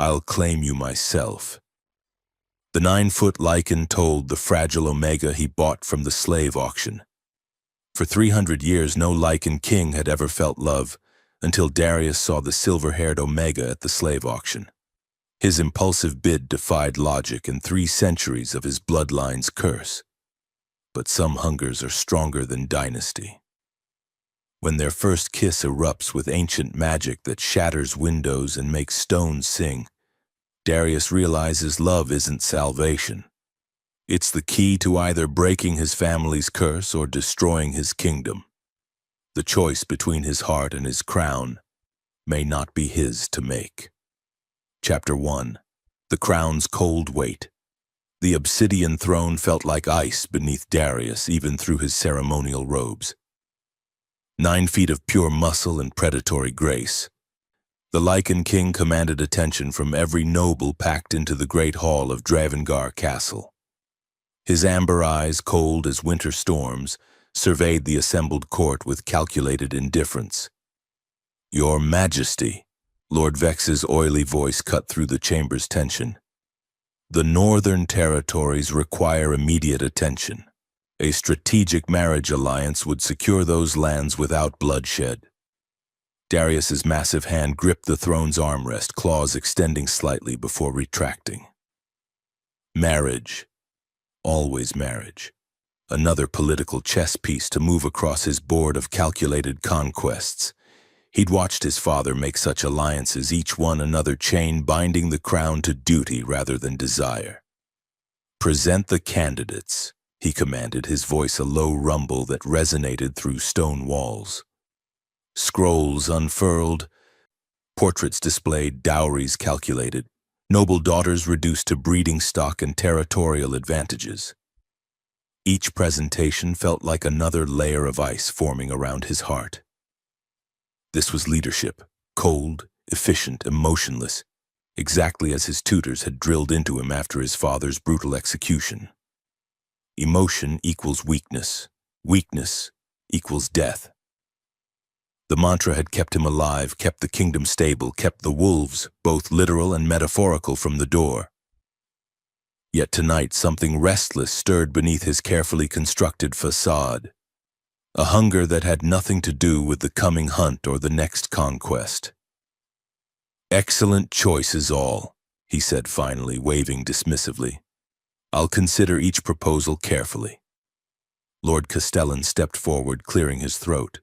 I'll claim you myself." The 9-foot Lycan told the fragile Omega he bought from the slave auction. For 300 years, no Lycan King had ever felt love, until Darius saw the silver-haired Omega at the slave auction. His impulsive bid defied logic and 3 centuries of his bloodline's curse. But some hungers are stronger than dynasty. When their first kiss erupts with ancient magic that shatters windows and makes stones sing, Darius realizes love isn't salvation. It's the key to either breaking his family's curse or destroying his kingdom. The choice between his heart and his crown may not be his to make. Chapter 1. The Crown's Cold Weight. The obsidian throne felt like ice beneath Darius, even through his ceremonial robes. 9 feet of pure muscle and predatory grace. The Lycan King commanded attention from every noble packed into the great hall of Dravengard Castle. His amber eyes, cold as winter storms, surveyed the assembled court with calculated indifference. "Your Majesty," Lord Vex's oily voice cut through the chamber's tension. "The northern territories require immediate attention. A strategic marriage alliance would secure those lands without bloodshed." Darius's massive hand gripped the throne's armrest, claws extending slightly before retracting. Marriage. Always marriage. Another political chess piece to move across his board of calculated conquests. He'd watched his father make such alliances, each one another chain binding the crown to duty rather than desire. "Present the candidates," he commanded, his voice a low rumble that resonated through stone walls. Scrolls unfurled, portraits displayed, dowries calculated, noble daughters reduced to breeding stock and territorial advantages. Each presentation felt like another layer of ice forming around his heart. This was leadership, cold, efficient, emotionless, exactly as his tutors had drilled into him after his father's brutal execution. Emotion equals weakness. Weakness equals death. The mantra had kept him alive, kept the kingdom stable, kept the wolves, both literal and metaphorical, from the door. Yet tonight something restless stirred beneath his carefully constructed facade. A hunger that had nothing to do with the coming hunt or the next conquest. "Excellent choices all," he said finally, waving dismissively. "I'll consider each proposal carefully." Lord Castellan stepped forward, clearing his throat.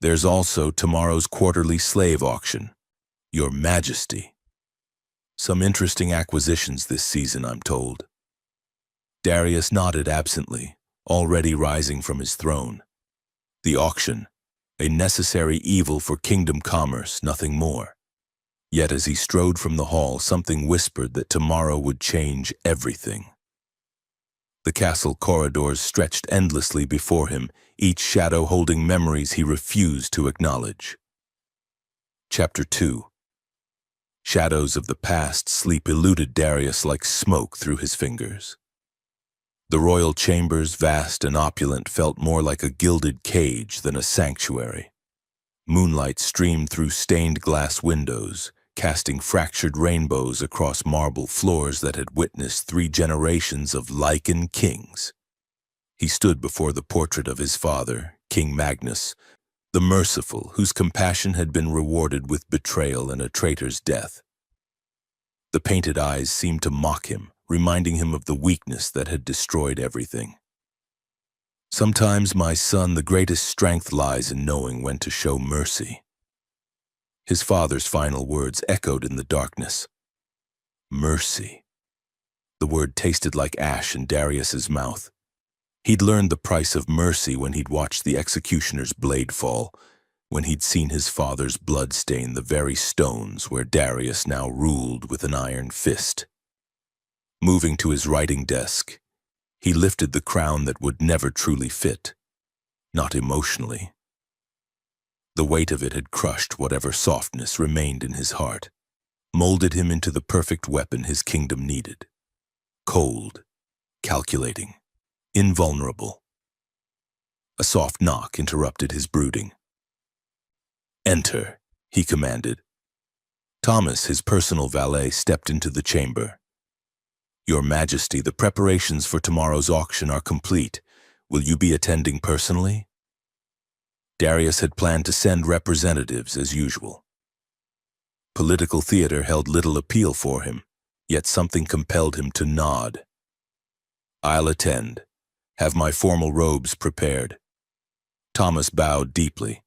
"There's also tomorrow's quarterly slave auction, Your Majesty. Some interesting acquisitions this season, I'm told." Darius nodded absently, already rising from his throne. The auction, a necessary evil for kingdom commerce, nothing more. Yet as he strode from the hall, something whispered that tomorrow would change everything. The castle corridors stretched endlessly before him, each shadow holding memories he refused to acknowledge. Chapter 2. Shadows of the past sleep eluded Darius like smoke through his fingers. The royal chambers, vast and opulent, felt more like a gilded cage than a sanctuary. Moonlight streamed through stained glass windows, casting fractured rainbows across marble floors that had witnessed 3 generations of Lycan Kings. He stood before the portrait of his father, King Magnus, the merciful, whose compassion had been rewarded with betrayal and a traitor's death. The painted eyes seemed to mock him, reminding him of the weakness that had destroyed everything. "Sometimes, my son, the greatest strength lies in knowing when to show mercy." His father's final words echoed in the darkness. Mercy. The word tasted like ash in Darius's mouth. He'd learned the price of mercy when he'd watched the executioner's blade fall, when he'd seen his father's blood stain the very stones where Darius now ruled with an iron fist. Moving to his writing desk, he lifted the crown that would never truly fit, not emotionally. The weight of it had crushed whatever softness remained in his heart, molded him into the perfect weapon his kingdom needed. Cold, calculating, invulnerable. A soft knock interrupted his brooding. "Enter," he commanded. Thomas, his personal valet, stepped into the chamber. "Your Majesty, the preparations for tomorrow's auction are complete. Will you be attending personally?" Darius had planned to send representatives as usual. Political theater held little appeal for him, yet something compelled him to nod. "I'll attend. Have my formal robes prepared." Thomas bowed deeply.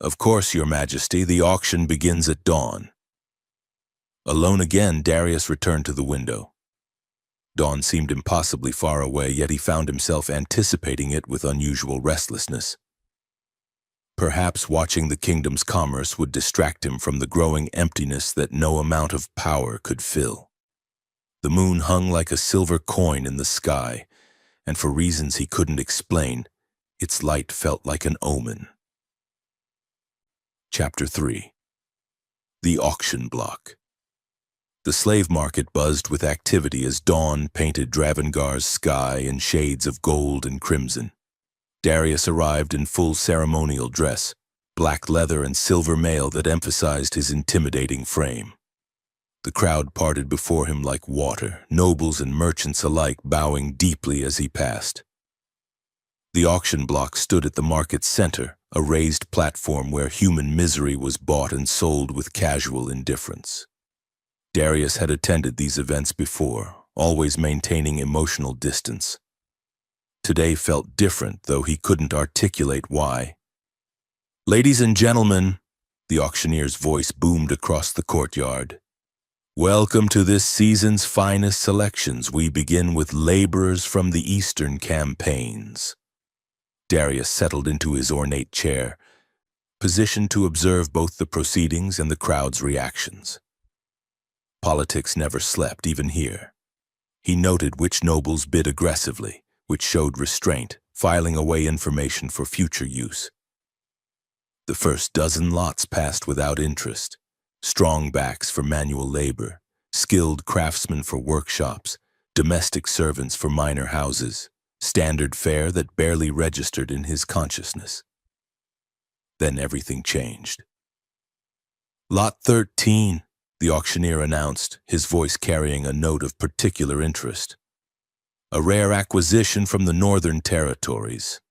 "Of course, Your Majesty, the auction begins at dawn." Alone again, Darius returned to the window. Dawn seemed impossibly far away, yet he found himself anticipating it with unusual restlessness. Perhaps watching the kingdom's commerce would distract him from the growing emptiness that no amount of power could fill. The moon hung like a silver coin in the sky, and for reasons he couldn't explain, its light felt like an omen. Chapter 3. The Auction Block. The slave market buzzed with activity as dawn painted Dravengar's sky in shades of gold and crimson. Darius arrived in full ceremonial dress, black leather and silver mail that emphasized his intimidating frame. The crowd parted before him like water, nobles and merchants alike bowing deeply as he passed. The auction block stood at the market's center, a raised platform where human misery was bought and sold with casual indifference. Darius had attended these events before, always maintaining emotional distance. Today felt different, though he couldn't articulate why. "Ladies and gentlemen," the auctioneer's voice boomed across the courtyard. "Welcome to this season's finest selections. We begin with laborers from the Eastern campaigns." Darius settled into his ornate chair, positioned to observe both the proceedings and the crowd's reactions. Politics never slept, even here. He noted which nobles bid aggressively, which showed restraint, filing away information for future use. The first dozen lots passed without interest. Strong backs for manual labor, skilled craftsmen for workshops, domestic servants for minor houses, standard fare that barely registered in his consciousness. Then everything changed. "Lot 13, the auctioneer announced, his voice carrying a note of particular interest. "A rare acquisition from the Northern Territories."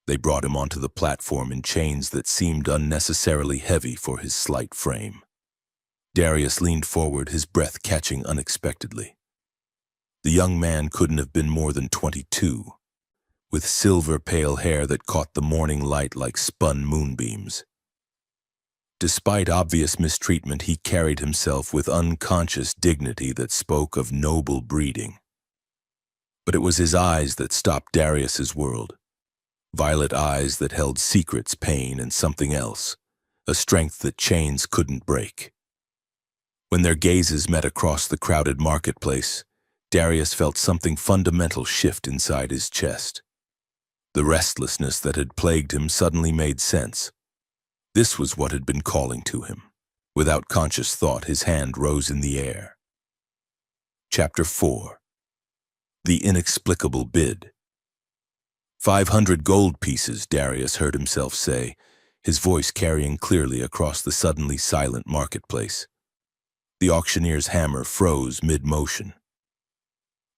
They brought him onto the platform in chains that seemed unnecessarily heavy for his slight frame. Darius leaned forward, his breath catching unexpectedly. The young man couldn't have been more than 22, with silver pale hair that caught the morning light like spun moonbeams. Despite obvious mistreatment, he carried himself with unconscious dignity that spoke of noble breeding. But it was his eyes that stopped Darius's world. Violet eyes that held secrets, pain, and something else, a strength that chains couldn't break. When their gazes met across the crowded marketplace, Darius felt something fundamental shift inside his chest. The restlessness that had plagued him suddenly made sense. This was what had been calling to him. Without conscious thought, his hand rose in the air. Chapter 4. The Inexplicable Bid. 500 gold pieces, Darius heard himself say, his voice carrying clearly across the suddenly silent marketplace. The auctioneer's hammer froze mid-motion.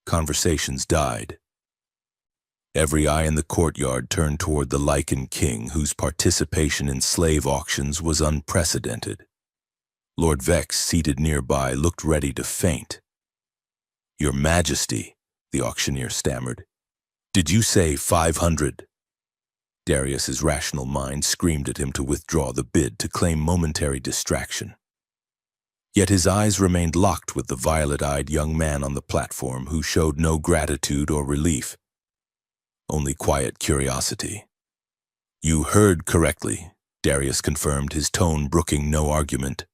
Conversations died. Every eye in the courtyard turned toward the Lycan King, whose participation in slave auctions was unprecedented. Lord Vex, seated nearby, looked ready to faint. "Your Majesty," the auctioneer stammered. "Did you say 500? Darius's rational mind screamed at him to withdraw the bid, to claim momentary distraction. Yet his eyes remained locked with the violet-eyed young man on the platform, who showed no gratitude or relief, only quiet curiosity. "You heard correctly," Darius confirmed, his tone brooking no argument.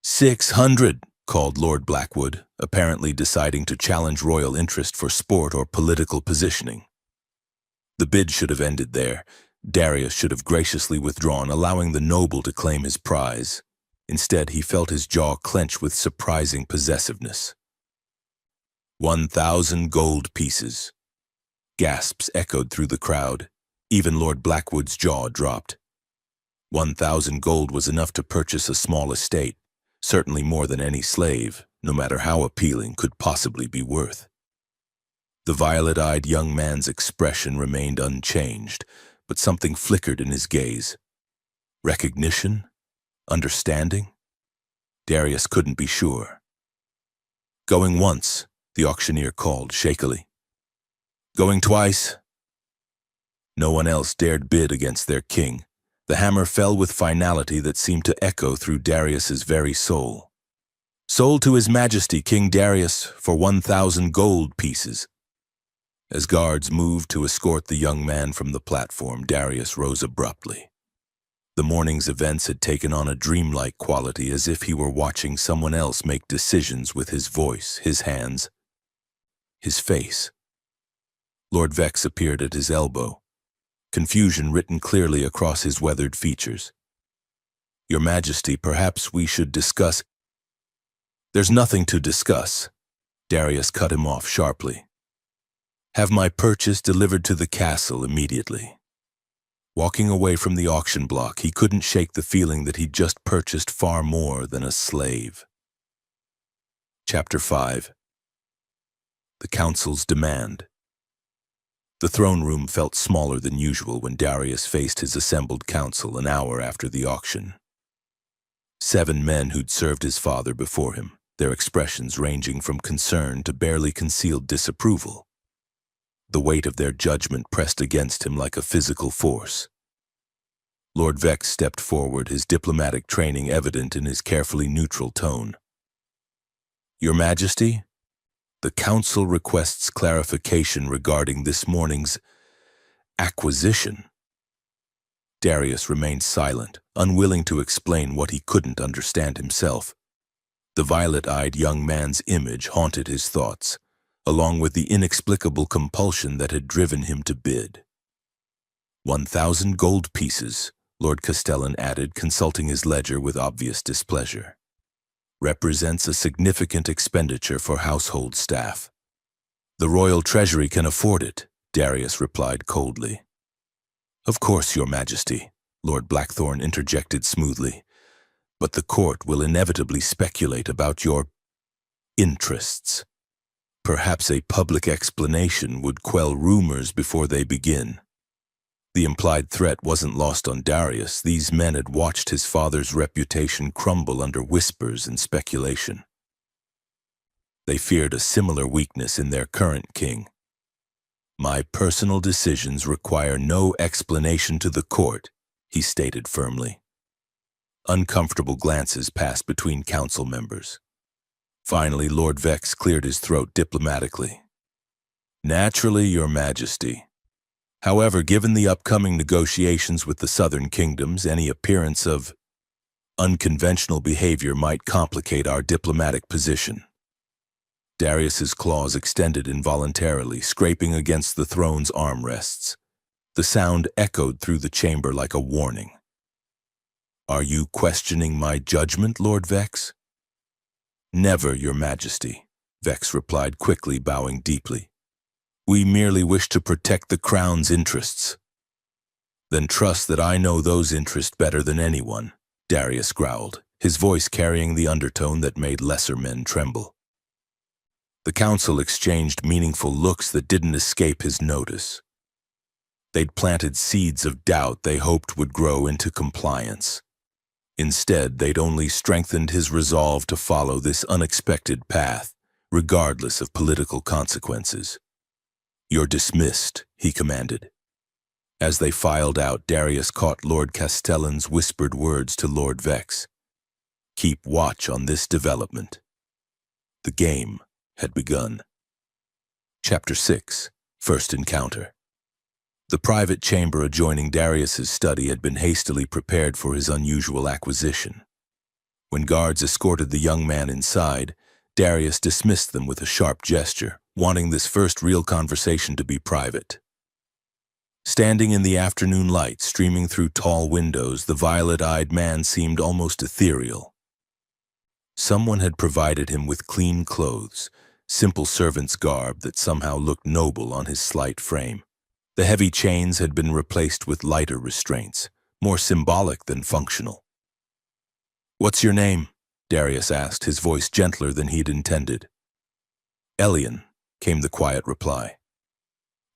600, called Lord Blackwood, apparently deciding to challenge royal interest for sport or political positioning. The bid should have ended there. Darius should have graciously withdrawn, allowing the noble to claim his prize. Instead, he felt his jaw clench with surprising possessiveness. 1,000 gold pieces. Gasps echoed through the crowd. Even Lord Blackwood's jaw dropped. 1,000 gold was enough to purchase a small estate, certainly more than any slave, no matter how appealing, could possibly be worth. The violet-eyed young man's expression remained unchanged, but something flickered in his gaze. Recognition? Understanding? Darius couldn't be sure. "Going once," the auctioneer called shakily. "Going twice?" No one else dared bid against their king. The hammer fell with finality that seemed to echo through Darius's very soul. "Sold to His Majesty King Darius for 1,000 gold pieces." As guards moved to escort the young man from the platform, Darius rose abruptly. The morning's events had taken on a dreamlike quality, as if he were watching someone else make decisions with his voice, his hands, his face. Lord Vex appeared at his elbow, confusion written clearly across his weathered features. "Your Majesty, perhaps we should discuss—" "There's nothing to discuss," Darius cut him off sharply. "Have my purchase delivered to the castle immediately." Walking away from the auction block, he couldn't shake the feeling that he'd just purchased far more than a slave. Chapter 5. The Council's Demand. The throne room felt smaller than usual when Darius faced his assembled council an hour after the auction. 7 men who'd served his father before him, their expressions ranging from concern to barely concealed disapproval. The weight of their judgment pressed against him like a physical force. Lord Vex stepped forward, his diplomatic training evident in his carefully neutral tone. "Your Majesty, the Council requests clarification regarding this morning's acquisition." Darius remained silent, unwilling to explain what he couldn't understand himself. The violet-eyed young man's image haunted his thoughts, along with the inexplicable compulsion that had driven him to bid. 1,000 gold pieces, Lord Castellan added, consulting his ledger with obvious displeasure. "Represents a significant expenditure for household staff." "The royal treasury can afford it," Darius replied coldly. "Of course, Your Majesty," Lord Blackthorn interjected smoothly, "but the court will inevitably speculate about your interests. Perhaps a public explanation would quell rumors before they begin." The implied threat wasn't lost on Darius. These men had watched his father's reputation crumble under whispers and speculation. They feared a similar weakness in their current king. "My personal decisions require no explanation to the court," he stated firmly. Uncomfortable glances passed between council members. Finally, Lord Vex cleared his throat diplomatically. "Naturally, Your Majesty. However, given the upcoming negotiations with the southern kingdoms, any appearance of unconventional behavior might complicate our diplomatic position." Darius's claws extended involuntarily, scraping against the throne's armrests. The sound echoed through the chamber like a warning. "Are you questioning my judgment, Lord Vex?" "Never, Your Majesty," Vex replied quickly, bowing deeply. "We merely wish to protect the crown's interests." "Then trust that I know those interests better than anyone," Darius growled, his voice carrying the undertone that made lesser men tremble. The council exchanged meaningful looks that didn't escape his notice. They'd planted seeds of doubt they hoped would grow into compliance. Instead, they'd only strengthened his resolve to follow this unexpected path, regardless of political consequences. "You're dismissed," he commanded. As they filed out, Darius caught Lord Castellan's whispered words to Lord Vex. "Keep watch on this development." The game had begun. Chapter 6. First Encounter. The private chamber adjoining Darius's study had been hastily prepared for his unusual acquisition. When guards escorted the young man inside, Darius dismissed them with a sharp gesture, wanting this first real conversation to be private. Standing in the afternoon light streaming through tall windows, the violet-eyed man seemed almost ethereal. Someone had provided him with clean clothes, simple servant's garb that somehow looked noble on his slight frame. The heavy chains had been replaced with lighter restraints, more symbolic than functional. "What's your name?" Darius asked, his voice gentler than he'd intended. Elian, came the quiet reply.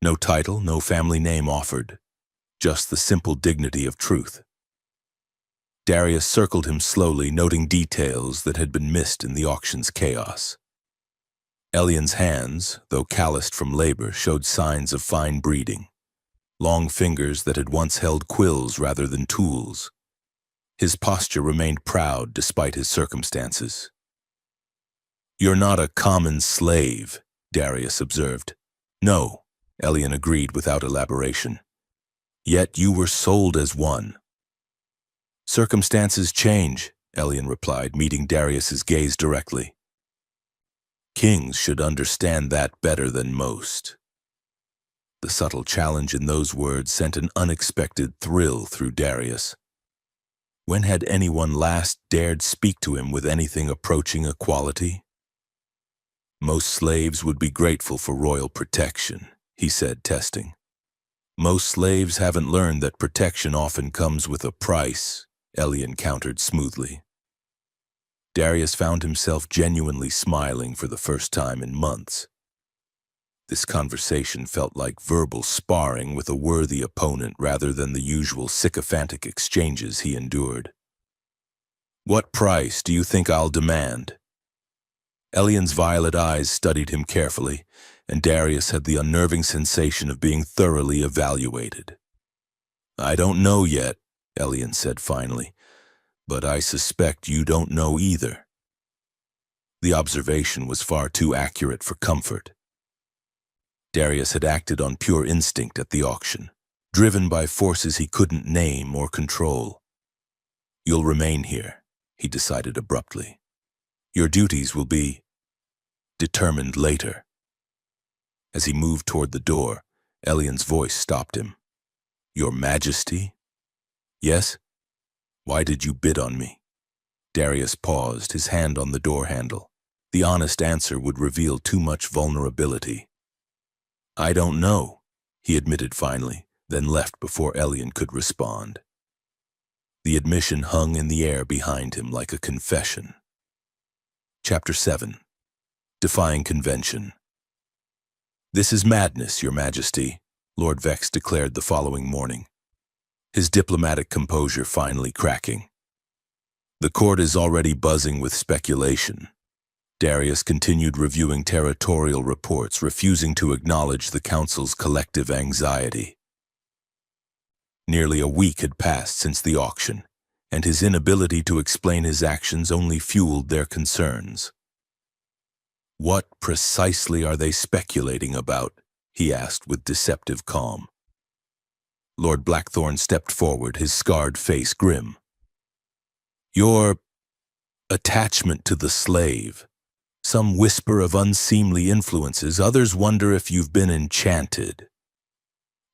No title, no family name offered, just the simple dignity of truth. Darius circled him slowly, noting details that had been missed in the auction's chaos. Elian's hands, though calloused from labor, showed signs of fine breeding. Long fingers that had once held quills rather than tools. His posture remained proud despite his circumstances. You're not a common slave, Darius observed. No, Elian agreed without elaboration. Yet you were sold as one. Circumstances change, Elian replied, meeting Darius's gaze directly. Kings should understand that better than most. The subtle challenge in those words sent an unexpected thrill through Darius. When had anyone last dared speak to him with anything approaching equality? Most slaves would be grateful for royal protection, he said, testing. Most slaves haven't learned that protection often comes with a price, Elian countered smoothly. Darius found himself genuinely smiling for the first time in months. This conversation felt like verbal sparring with a worthy opponent rather than the usual sycophantic exchanges he endured. What price do you think I'll demand? Elian's violet eyes studied him carefully, and Darius had the unnerving sensation of being thoroughly evaluated. I don't know yet, Elian said finally, but I suspect you don't know either. The observation was far too accurate for comfort. Darius had acted on pure instinct at the auction, driven by forces he couldn't name or control. You'll remain here, he decided abruptly. Your duties will be determined later. As he moved toward the door, Elian's voice stopped him. Your Majesty? Yes? Why did you bid on me? Darius paused, his hand on the door handle. The honest answer would reveal too much vulnerability. I don't know, he admitted finally, then left before Elian could respond. The admission hung in the air behind him like a confession. Chapter 7. Defying Convention. This is madness, Your Majesty, Lord Vex declared the following morning, his diplomatic composure finally cracking. The court is already buzzing with speculation. Darius continued reviewing territorial reports, refusing to acknowledge the council's collective anxiety. Nearly a week had passed since the auction, and his inability to explain his actions only fueled their concerns. What precisely are they speculating about? He asked with deceptive calm. Lord Blackthorn stepped forward, his scarred face grim. Your attachment to the slave. Some whisper of unseemly influences, others wonder if you've been enchanted.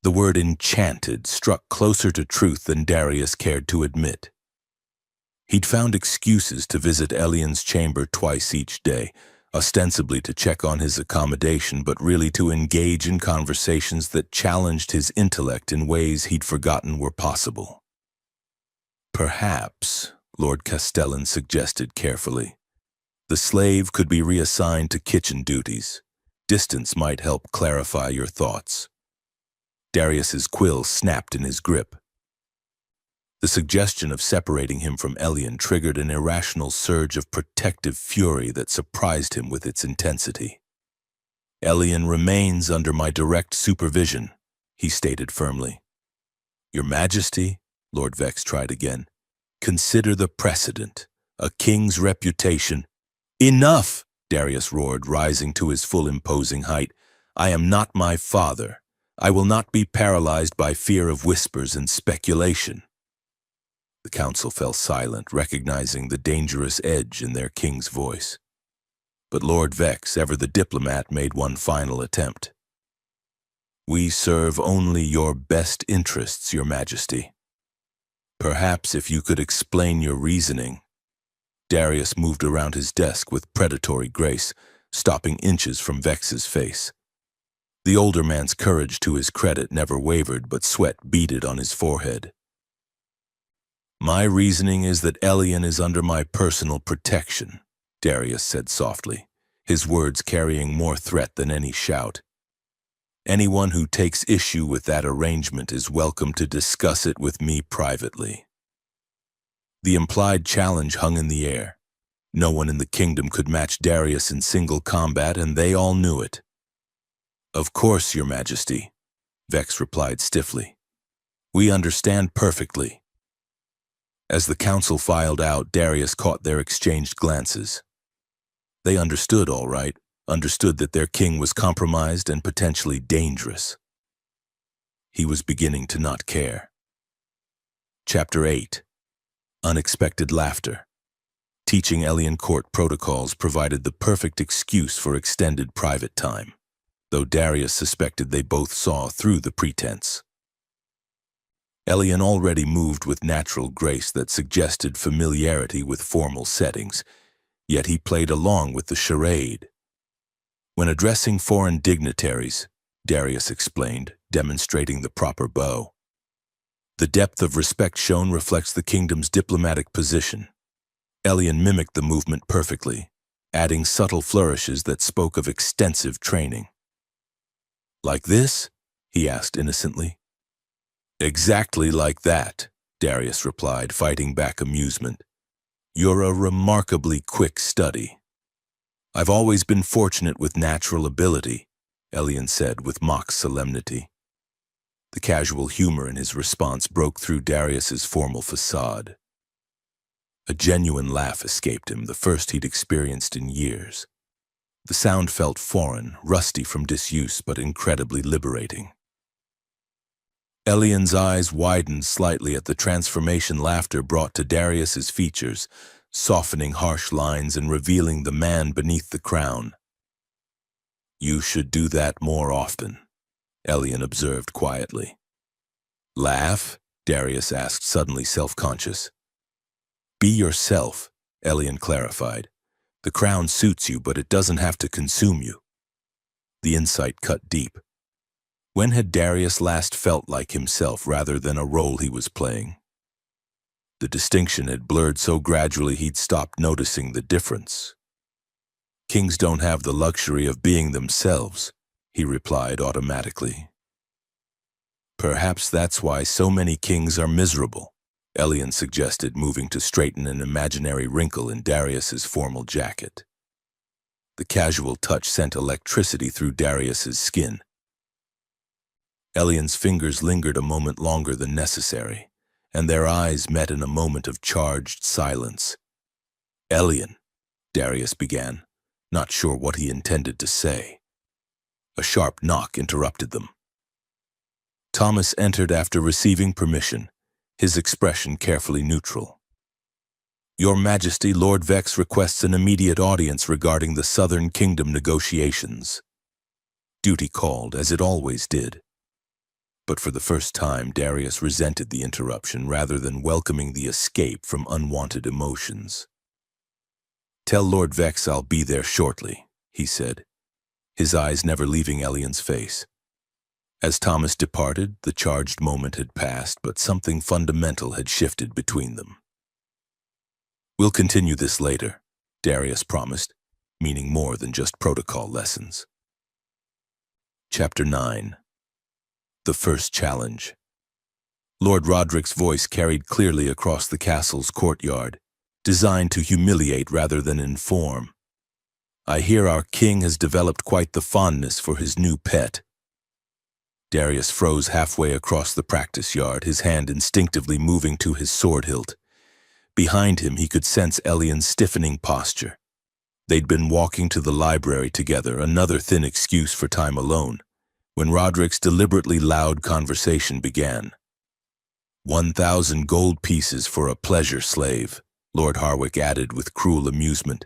The word enchanted struck closer to truth than Darius cared to admit. He'd found excuses to visit Elian's chamber twice each day, ostensibly to check on his accommodation, but really to engage in conversations that challenged his intellect in ways he'd forgotten were possible. Perhaps, Lord Castellan suggested carefully, the slave could be reassigned to kitchen duties. Distance might help clarify your thoughts. Darius's quill snapped in his grip. The suggestion of separating him from Elian triggered an irrational surge of protective fury that surprised him with its intensity. Elian remains under my direct supervision, he stated firmly. Your Majesty, Lord Vex tried again, consider the precedent. A king's reputation. Enough, Darius roared, rising to his full imposing height. I am not my father. I will not be paralyzed by fear of whispers and speculation. The council fell silent, recognizing the dangerous edge in their king's voice. But Lord Vex, ever the diplomat, made one final attempt. We serve only your best interests, Your Majesty. Perhaps if you could explain your reasoning. Darius moved around his desk with predatory grace, stopping inches from Vex's face. The older man's courage, to his credit, never wavered, but sweat beaded on his forehead. My reasoning is that Elian is under my personal protection, Darius said softly, his words carrying more threat than any shout. Anyone who takes issue with that arrangement is welcome to discuss it with me privately. The implied challenge hung in the air. No one in the kingdom could match Darius in single combat, and they all knew it. Of course, Your Majesty, Vex replied stiffly. We understand perfectly. As the council filed out, Darius caught their exchanged glances. They understood, all right, understood that their king was compromised and potentially dangerous. He was beginning to not care. Chapter 8. Unexpected Laughter. Teaching Elian court protocols provided the perfect excuse for extended private time, though Darius suspected they both saw through the pretense. Elian already moved with natural grace that suggested familiarity with formal settings, yet he played along with the charade. When addressing foreign dignitaries, Darius explained, demonstrating the proper bow. The depth of respect shown reflects the kingdom's diplomatic position. Elian mimicked the movement perfectly, adding subtle flourishes that spoke of extensive training. Like this? He asked innocently. Exactly like that, Darius replied, fighting back amusement. You're a remarkably quick study. I've always been fortunate with natural ability, Elian said with mock solemnity. The casual humor in his response broke through Darius's formal facade. A genuine laugh escaped him, the first he'd experienced in years. The sound felt foreign, rusty from disuse, but incredibly liberating. Elian's eyes widened slightly at the transformation laughter brought to Darius's features, softening harsh lines and revealing the man beneath the crown. You should do that more often, Elian observed quietly. Laugh? Darius asked, suddenly self-conscious. Be yourself, Elian clarified. The crown suits you, but it doesn't have to consume you. The insight cut deep. When had Darius last felt like himself rather than a role he was playing? The distinction had blurred so gradually he'd stopped noticing the difference. Kings don't have the luxury of being themselves, he replied automatically. Perhaps that's why so many kings are miserable, Elian suggested, moving to straighten an imaginary wrinkle in Darius's formal jacket. The casual touch sent electricity through Darius's skin. Elian's fingers lingered a moment longer than necessary, and their eyes met in a moment of charged silence. Elian, Darius began, not sure what he intended to say. A sharp knock interrupted them. Thomas entered after receiving permission, his expression carefully neutral. Your Majesty, Lord Vex requests an immediate audience regarding the Southern Kingdom negotiations. Duty called, as it always did. But for the first time, Darius resented the interruption rather than welcoming the escape from unwanted emotions. Tell Lord Vex I'll be there shortly, he said, his eyes never leaving Elian's face. As Thomas departed, the charged moment had passed, but something fundamental had shifted between them. We'll continue this later, Darius promised, meaning more than just protocol lessons. Chapter 9. The First Challenge. Lord Roderick's voice carried clearly across the castle's courtyard, designed to humiliate rather than inform. I hear our king has developed quite the fondness for his new pet. Darius froze halfway across the practice yard, his hand instinctively moving to his sword hilt. Behind him, he could sense Elian's stiffening posture. They'd been walking to the library together, another thin excuse for time alone, when Roderick's deliberately loud conversation began. 1,000 gold pieces for a pleasure slave, Lord Harwick added with cruel amusement.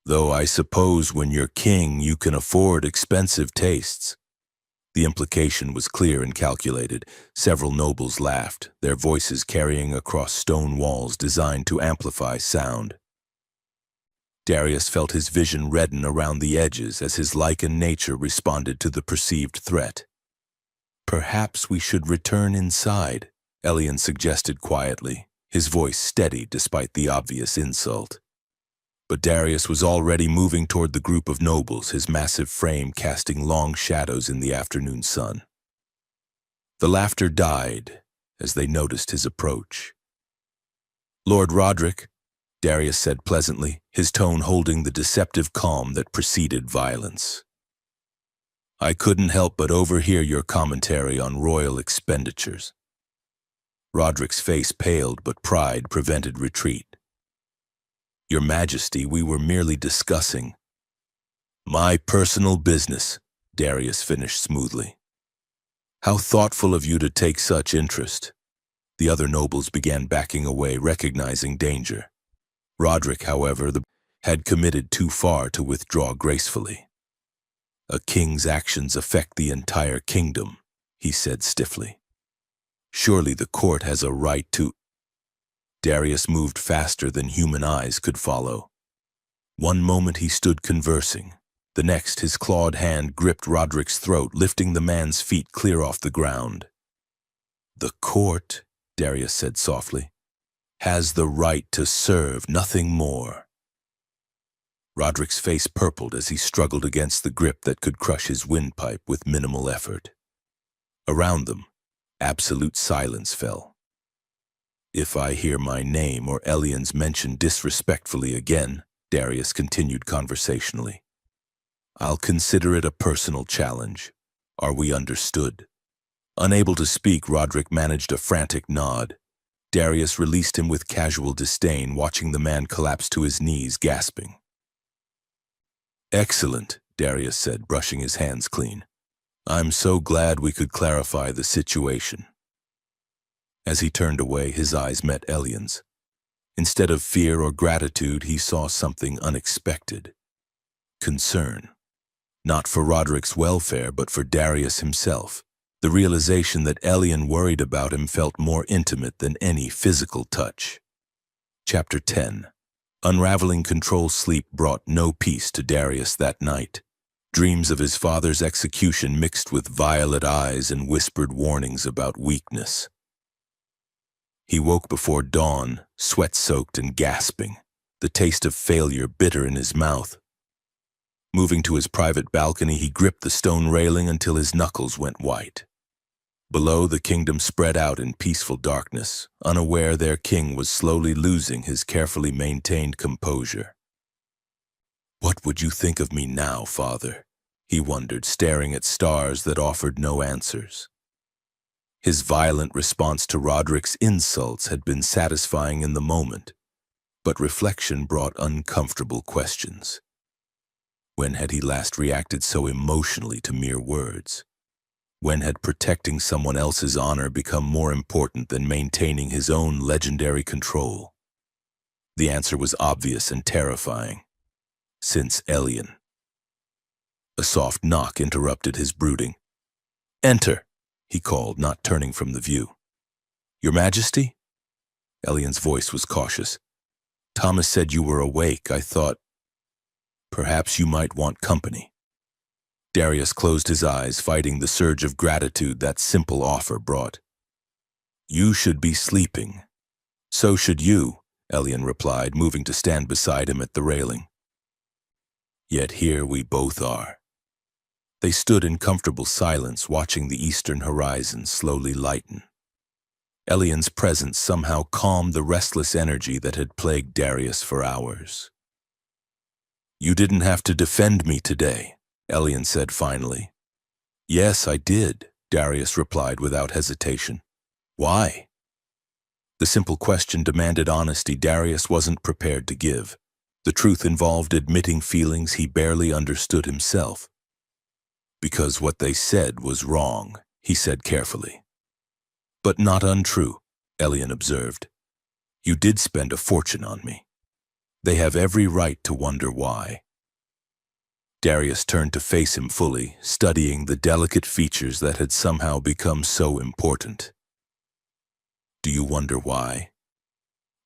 Though I suppose when you're king, you can afford expensive tastes. The implication was clear and calculated. Several nobles laughed, their voices carrying across stone walls designed to amplify sound. Darius felt his vision redden around the edges as his Lycan nature responded to the perceived threat. Perhaps we should return inside, Elian suggested quietly, his voice steady despite the obvious insult. But Darius was already moving toward the group of nobles, his massive frame casting long shadows in the afternoon sun. The laughter died as they noticed his approach. "Lord Roderick," Darius said pleasantly, his tone holding the deceptive calm that preceded violence. "I couldn't help but overhear your commentary on royal expenditures." Roderick's face paled, but pride prevented retreat. "Your Majesty, we were merely discussing." "My personal business," Darius finished smoothly. "How thoughtful of you to take such interest." The other nobles began backing away, recognizing danger. Roderick, however, had committed too far to withdraw gracefully. "A king's actions affect the entire kingdom," he said stiffly. "Surely the court has a right to—" Darius moved faster than human eyes could follow. One moment he stood conversing. The next, his clawed hand gripped Roderick's throat, lifting the man's feet clear off the ground. "The court," Darius said softly, "has the right to serve, nothing more." Roderick's face purpled as he struggled against the grip that could crush his windpipe with minimal effort. Around them, absolute silence fell. "If I hear my name or Elian's mentioned disrespectfully again," Darius continued conversationally, "I'll consider it a personal challenge. Are we understood?" Unable to speak, Roderick managed a frantic nod. Darius released him with casual disdain, watching the man collapse to his knees, gasping. "Excellent," Darius said, brushing his hands clean. "I'm so glad we could clarify the situation." As he turned away, his eyes met Elian's. Instead of fear or gratitude, he saw something unexpected. Concern. Not for Roderick's welfare, but for Darius himself. The realization that Elian worried about him felt more intimate than any physical touch. Chapter 10. Unraveling control sleep brought no peace to Darius that night. Dreams of his father's execution mixed with violet eyes and whispered warnings about weakness. He woke before dawn, sweat-soaked and gasping, the taste of failure bitter in his mouth. Moving to his private balcony, he gripped the stone railing until his knuckles went white. Below, the kingdom spread out in peaceful darkness, unaware their king was slowly losing his carefully maintained composure. "What would you think of me now, father?" he wondered, staring at stars that offered no answers. His violent response to Roderick's insults had been satisfying in the moment, but reflection brought uncomfortable questions. When had he last reacted so emotionally to mere words? When had protecting someone else's honor become more important than maintaining his own legendary control? The answer was obvious and terrifying. Since Elian. A soft knock interrupted his brooding. "Enter," he called, not turning from the view. "Your Majesty?" Elian's voice was cautious. "Thomas said you were awake. I thought perhaps you might want company." Darius closed his eyes, fighting the surge of gratitude that simple offer brought. "You should be sleeping." "So should you," Elian replied, moving to stand beside him at the railing. "Yet here we both are." They stood in comfortable silence, watching the eastern horizon slowly lighten. Elian's presence somehow calmed the restless energy that had plagued Darius for hours. "You didn't have to defend me today," Elian said finally. "Yes, I did," Darius replied without hesitation. "Why?" The simple question demanded honesty Darius wasn't prepared to give. The truth involved admitting feelings he barely understood himself. "Because what they said was wrong," he said carefully. "But not untrue," Elian observed. "You did spend a fortune on me. They have every right to wonder why." Darius turned to face him fully, studying the delicate features that had somehow become so important. "Do you wonder why?"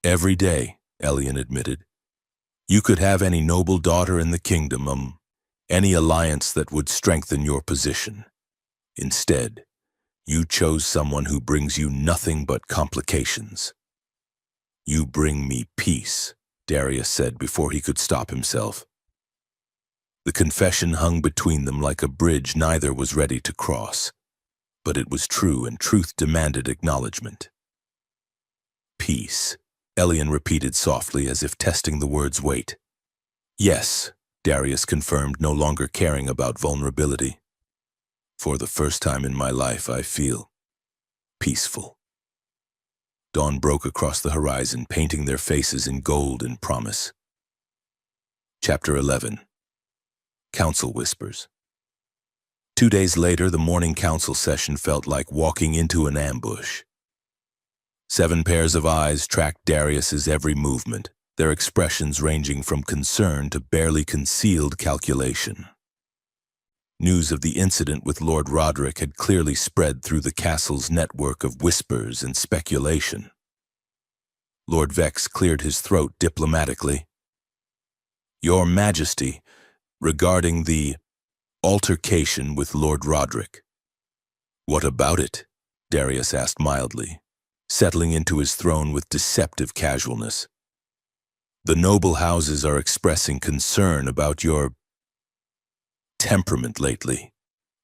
"Every day," Elian admitted. "You could have any noble daughter in the kingdom, any alliance that would strengthen your position. Instead, you chose someone who brings you nothing but complications." "You bring me peace," Darius said before he could stop himself. The confession hung between them like a bridge neither was ready to cross. But it was true, and truth demanded acknowledgement. "Peace," Elian repeated softly as if testing the word's weight. "Yes," Darius confirmed, no longer caring about vulnerability. "For the first time in my life, I feel peaceful." Dawn broke across the horizon, painting their faces in gold and promise. Chapter 11. Council Whispers. 2 days later, the morning council session felt like walking into an ambush. 7 pairs of eyes tracked Darius's every movement, their expressions ranging from concern to barely concealed calculation. News of the incident with Lord Roderick had clearly spread through the castle's network of whispers and speculation. Lord Vex cleared his throat diplomatically. "Your Majesty, regarding the altercation with Lord Roderick." "What about it?" Darius asked mildly, settling into his throne with deceptive casualness. "The noble houses are expressing concern about your temperament lately,"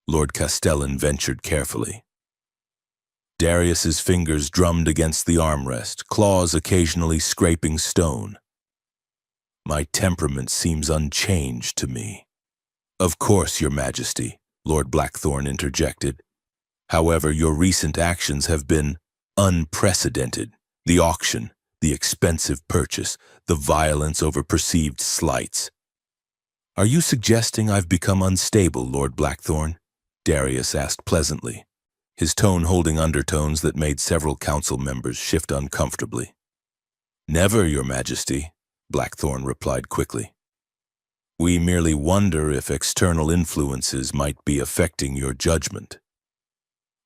Lord Castellan ventured carefully. Darius's fingers drummed against the armrest, claws occasionally scraping stone. "My temperament seems unchanged to me." "Of course, Your Majesty," Lord Blackthorn interjected. "However, your recent actions have been unprecedented. The auction, the expensive purchase, the violence over perceived slights." "Are you suggesting I've become unstable, Lord Blackthorn?" Darius asked pleasantly, his tone holding undertones that made several council members shift uncomfortably. "Never, Your Majesty," Blackthorn replied quickly. "We merely wonder if external influences might be affecting your judgment."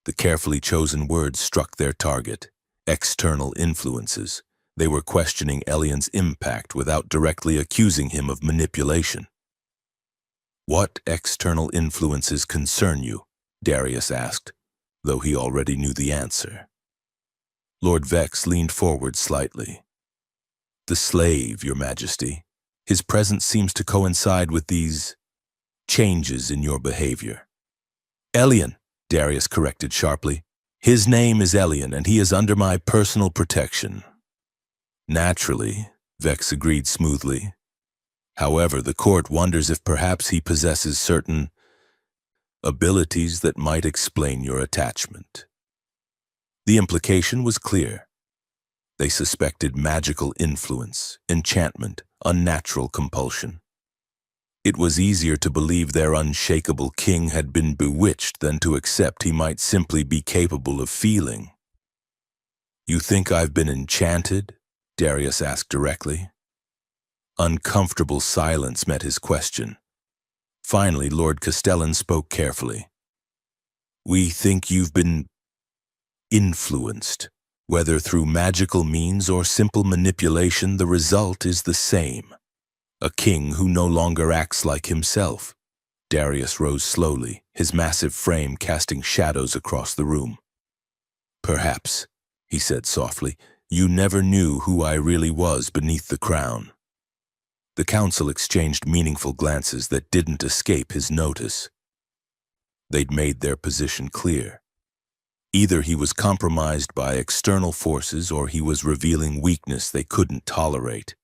The carefully chosen words struck their target. External influences. They were questioning Elian's impact without directly accusing him of manipulation. "What external influences concern you?" Darius asked, though he already knew the answer. Lord Vex leaned forward slightly. "The slave, Your Majesty. His presence seems to coincide with these changes in your behavior." "Elian," Darius corrected sharply. "His name is Elian, and he is under my personal protection." "Naturally," Vex agreed smoothly. "However, the court wonders if perhaps he possesses certain abilities that might explain your attachment." The implication was clear. They suspected magical influence, enchantment, unnatural compulsion. It was easier to believe their unshakable king had been bewitched than to accept he might simply be capable of feeling. "You think I've been enchanted?" Darius asked directly. Uncomfortable silence met his question. Finally, Lord Castellan spoke carefully. "We think you've been influenced. Whether through magical means or simple manipulation, the result is the same. A king who no longer acts like himself." Darius rose slowly, his massive frame casting shadows across the room. "Perhaps," he said softly, "you never knew who I really was beneath the crown." The council exchanged meaningful glances that didn't escape his notice. They'd made their position clear. Either he was compromised by external forces or he was revealing weakness they couldn't tolerate.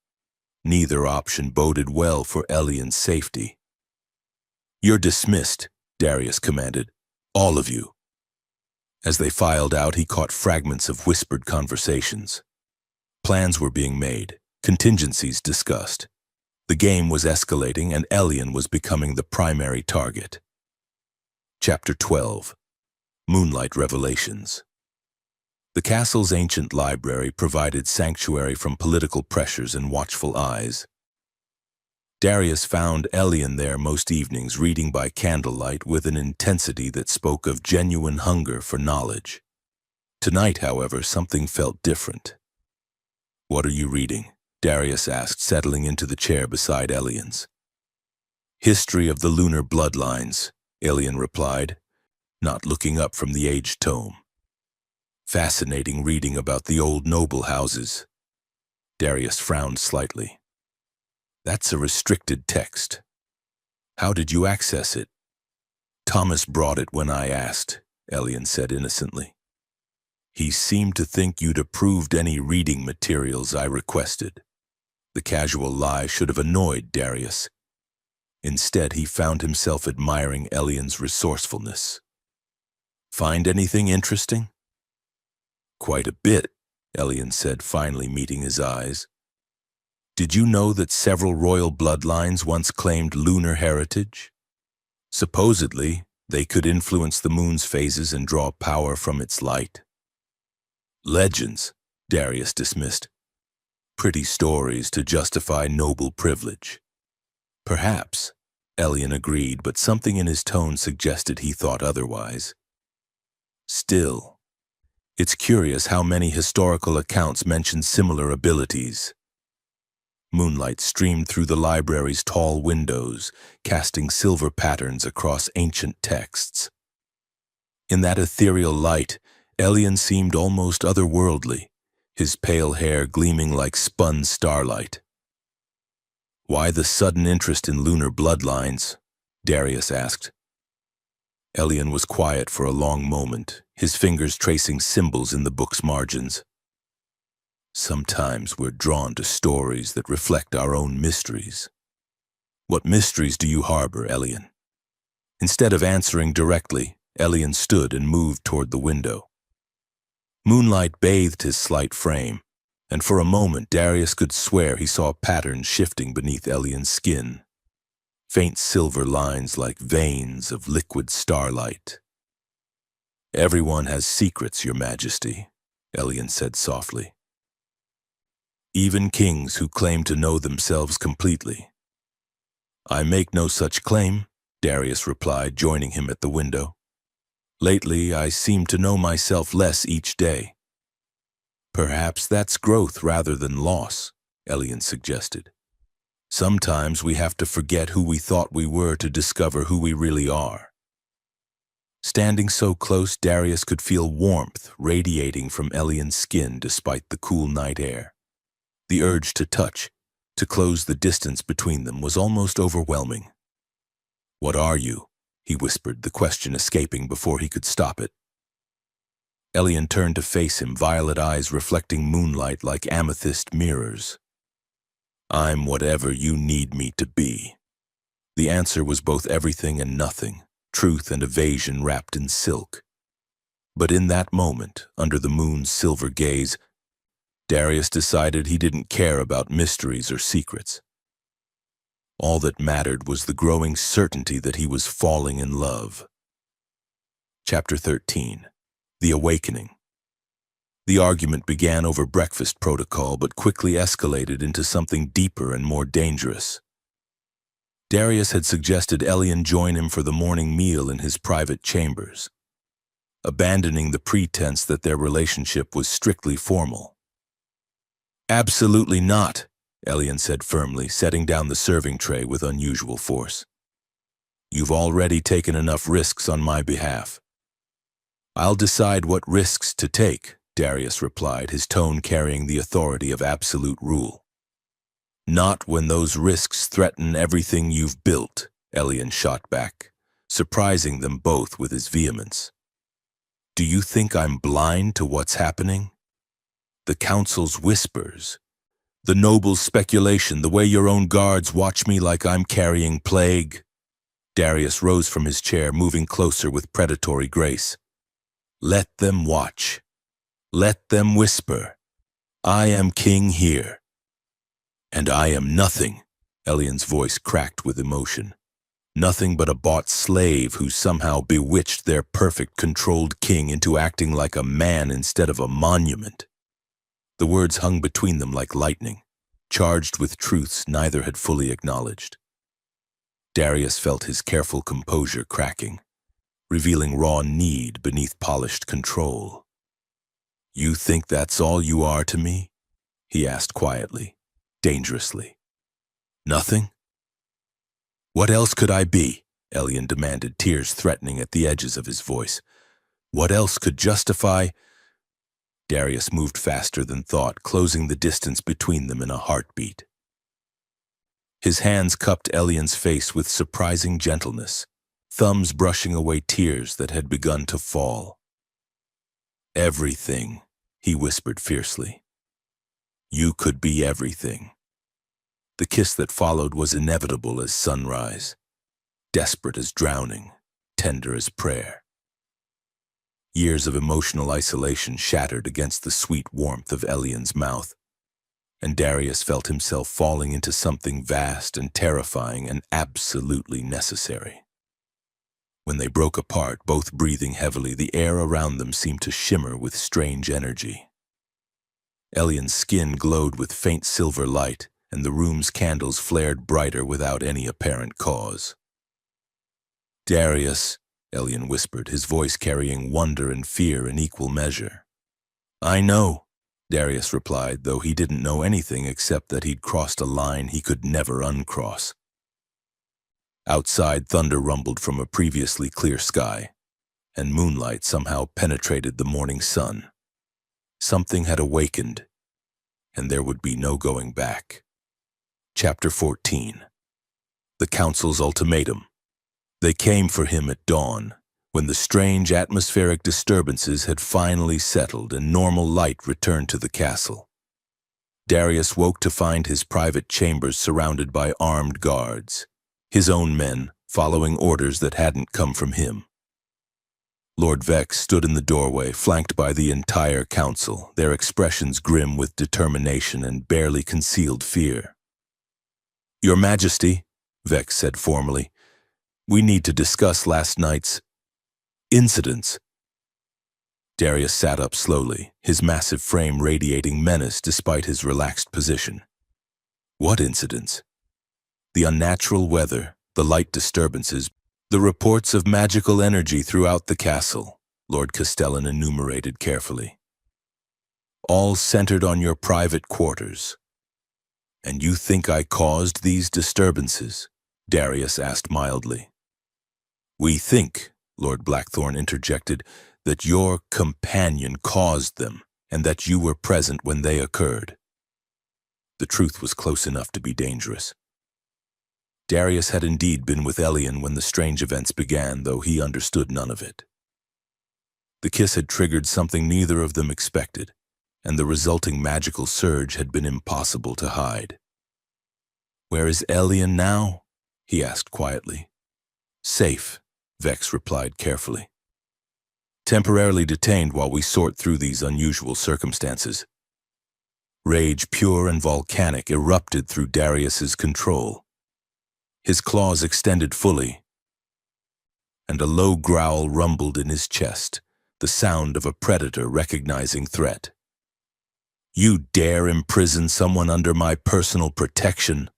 Neither option boded well for Elian's safety. "You're dismissed," Darius commanded. "All of you." As they filed out, he caught fragments of whispered conversations. Plans were being made, contingencies discussed. The game was escalating, and Elian was becoming the primary target. Chapter 12. Moonlight Revelations. The castle's ancient library provided sanctuary from political pressures and watchful eyes. Darius found Elian there most evenings, reading by candlelight with an intensity that spoke of genuine hunger for knowledge. Tonight, however, something felt different. "What are you reading?" Darius asked, settling into the chair beside Elian's. "History of the Lunar Bloodlines," Elian replied, not looking up from the aged tome. "Fascinating reading about the old noble houses." Darius frowned slightly. That's a restricted text. How did you access it? Thomas brought it when I asked, Elian said innocently. He seemed to think you'd approved any reading materials I requested. The casual lie should have annoyed Darius. Instead, he found himself admiring Elian's resourcefulness. Find anything interesting? Quite a bit, Elian said, finally meeting his eyes. Did you know that several royal bloodlines once claimed lunar heritage? Supposedly, they could influence the moon's phases and draw power from its light. Legends, Darius dismissed. Pretty stories to justify noble privilege. Perhaps, Elian agreed, but something in his tone suggested he thought otherwise. Still, it's curious how many historical accounts mention similar abilities. Moonlight streamed through the library's tall windows, casting silver patterns across ancient texts. In that ethereal light, Elian seemed almost otherworldly, his pale hair gleaming like spun starlight. Why the sudden interest in lunar bloodlines? Darius asked. Elian was quiet for a long moment, his fingers tracing symbols in the book's margins. Sometimes we're drawn to stories that reflect our own mysteries. What mysteries do you harbor, Elian? Instead of answering directly, Elian stood and moved toward the window. Moonlight bathed his slight frame, and for a moment Darius could swear he saw patterns shifting beneath Elian's skin. Faint silver lines like veins of liquid starlight. Everyone has secrets, Your Majesty, Elian said softly. Even kings who claim to know themselves completely. I make no such claim, Darius replied, joining him at the window. Lately, I seem to know myself less each day. Perhaps that's growth rather than loss, Elian suggested. Sometimes we have to forget who we thought we were to discover who we really are. Standing so close, Darius could feel warmth radiating from Elian's skin despite the cool night air. The urge to touch, to close the distance between them, was almost overwhelming. What are you? He whispered, the question escaping before he could stop it. Elian turned to face him, violet eyes reflecting moonlight like amethyst mirrors. I'm whatever you need me to be. The answer was both everything and nothing, truth and evasion wrapped in silk. But in that moment, under the moon's silver gaze, Darius decided he didn't care about mysteries or secrets. All that mattered was the growing certainty that he was falling in love. Chapter 13. The Awakening. The argument began over breakfast protocol, but quickly escalated into something deeper and more dangerous. Darius had suggested Elian join him for the morning meal in his private chambers, abandoning the pretense that their relationship was strictly formal. Absolutely not, Elian said firmly, setting down the serving tray with unusual force. You've already taken enough risks on my behalf. I'll decide what risks to take, Darius replied, his tone carrying the authority of absolute rule. Not when those risks threaten everything you've built, Elian shot back, surprising them both with his vehemence. Do you think I'm blind to what's happening? The council's whispers, the nobles' speculation, the way your own guards watch me like I'm carrying plague. Darius rose from his chair, moving closer with predatory grace. Let them watch. Let them whisper. I am king here. And I am nothing, Elian's voice cracked with emotion. Nothing but a bought slave who somehow bewitched their perfect controlled king into acting like a man instead of a monument. The words hung between them like lightning, charged with truths neither had fully acknowledged. Darius felt his careful composure cracking, revealing raw need beneath polished control. You think that's all you are to me? He asked quietly, dangerously. Nothing? What else could I be? Elian demanded, tears threatening at the edges of his voice. What else could justify? Darius moved faster than thought, closing the distance between them in a heartbeat. His hands cupped Elian's face with surprising gentleness, thumbs brushing away tears that had begun to fall. "Everything," he whispered fiercely. "You could be everything." The kiss that followed was inevitable as sunrise, desperate as drowning, tender as prayer. Years of emotional isolation shattered against the sweet warmth of Elian's mouth, and Darius felt himself falling into something vast and terrifying and absolutely necessary. When they broke apart, both breathing heavily, the air around them seemed to shimmer with strange energy. Elian's skin glowed with faint silver light, and the room's candles flared brighter without any apparent cause. "Darius," Elian whispered, his voice carrying wonder and fear in equal measure. "I know," Darius replied, though he didn't know anything except that he'd crossed a line he could never uncross. Outside, thunder rumbled from a previously clear sky, and moonlight somehow penetrated the morning sun. Something had awakened, and there would be no going back. Chapter 14. The Council's Ultimatum. They came for him at dawn, when the strange atmospheric disturbances had finally settled and normal light returned to the castle. Darius woke to find his private chambers surrounded by armed guards, his own men following orders that hadn't come from him. Lord Vex stood in the doorway, flanked by the entire council, their expressions grim with determination and barely concealed fear. "Your Majesty," Vex said formally, "we need to discuss last night's incidents." Darius sat up slowly, his massive frame radiating menace despite his relaxed position. "What incidents?" "The unnatural weather, the light disturbances, the reports of magical energy throughout the castle," Lord Castellan enumerated carefully. "All centered on your private quarters." "And you think I caused these disturbances?" Darius asked mildly. "We think," Lord Blackthorn interjected, "that your companion caused them, and that you were present when they occurred." The truth was close enough to be dangerous. Darius had indeed been with Elian when the strange events began, though he understood none of it. The kiss had triggered something neither of them expected, and the resulting magical surge had been impossible to hide. "Where is Elian now?" he asked quietly. "Safe," Vex replied carefully. "Temporarily detained while we sort through these unusual circumstances." Rage, pure and volcanic, erupted through Darius's control. His claws extended fully, and a low growl rumbled in his chest, the sound of a predator recognizing threat. "You dare imprison someone under my personal protection?"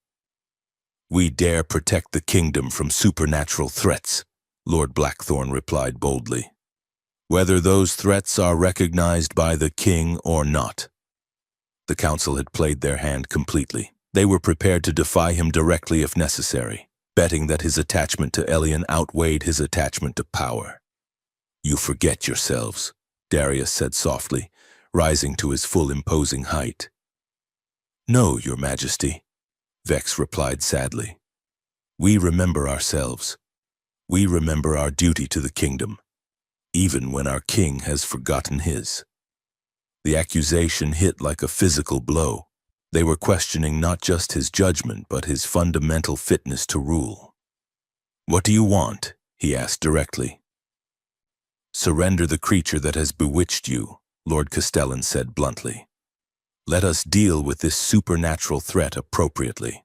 "We dare protect the kingdom from supernatural threats," Lord Blackthorn replied boldly, "whether those threats are recognized by the king or not." The council had played their hand completely. They were prepared to defy him directly if necessary, betting that his attachment to Elian outweighed his attachment to power. "You forget yourselves," Darius said softly, rising to his full imposing height. "No, Your Majesty," Vex replied sadly. "We remember ourselves. We remember our duty to the kingdom, even when our king has forgotten his." The accusation hit like a physical blow. They were questioning not just his judgment, but his fundamental fitness to rule. "What do you want?" he asked directly. "Surrender the creature that has bewitched you," Lord Castellan said bluntly. "Let us deal with this supernatural threat appropriately.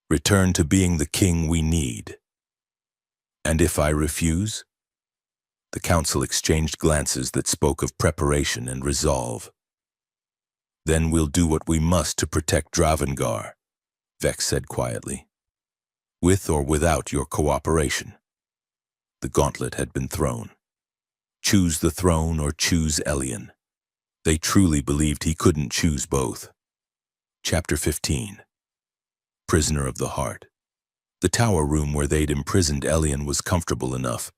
Return to being the king we need." "And if I refuse?" The council exchanged glances that spoke of preparation and resolve. "Then we'll do what we must to protect Dravengard," Vex said quietly. "With or without your cooperation." The gauntlet had been thrown. Choose the throne or choose Elian. They truly believed he couldn't choose both. Chapter 15. Prisoner of the Heart. The tower room where they'd imprisoned Elian was comfortable enough,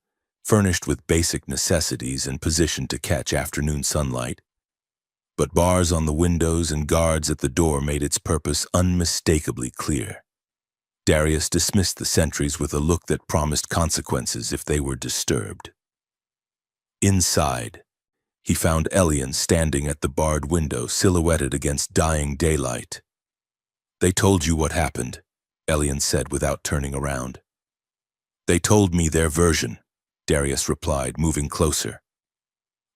furnished with basic necessities and positioned to catch afternoon sunlight. but bars on the windows and guards at the door made its purpose unmistakably clear. Darius dismissed the sentries with a look that promised consequences if they were disturbed. Inside, he found Elian standing at the barred window, silhouetted against dying daylight. "They told you what happened," Elian said without turning around. "They told me their version," Darius replied, moving closer.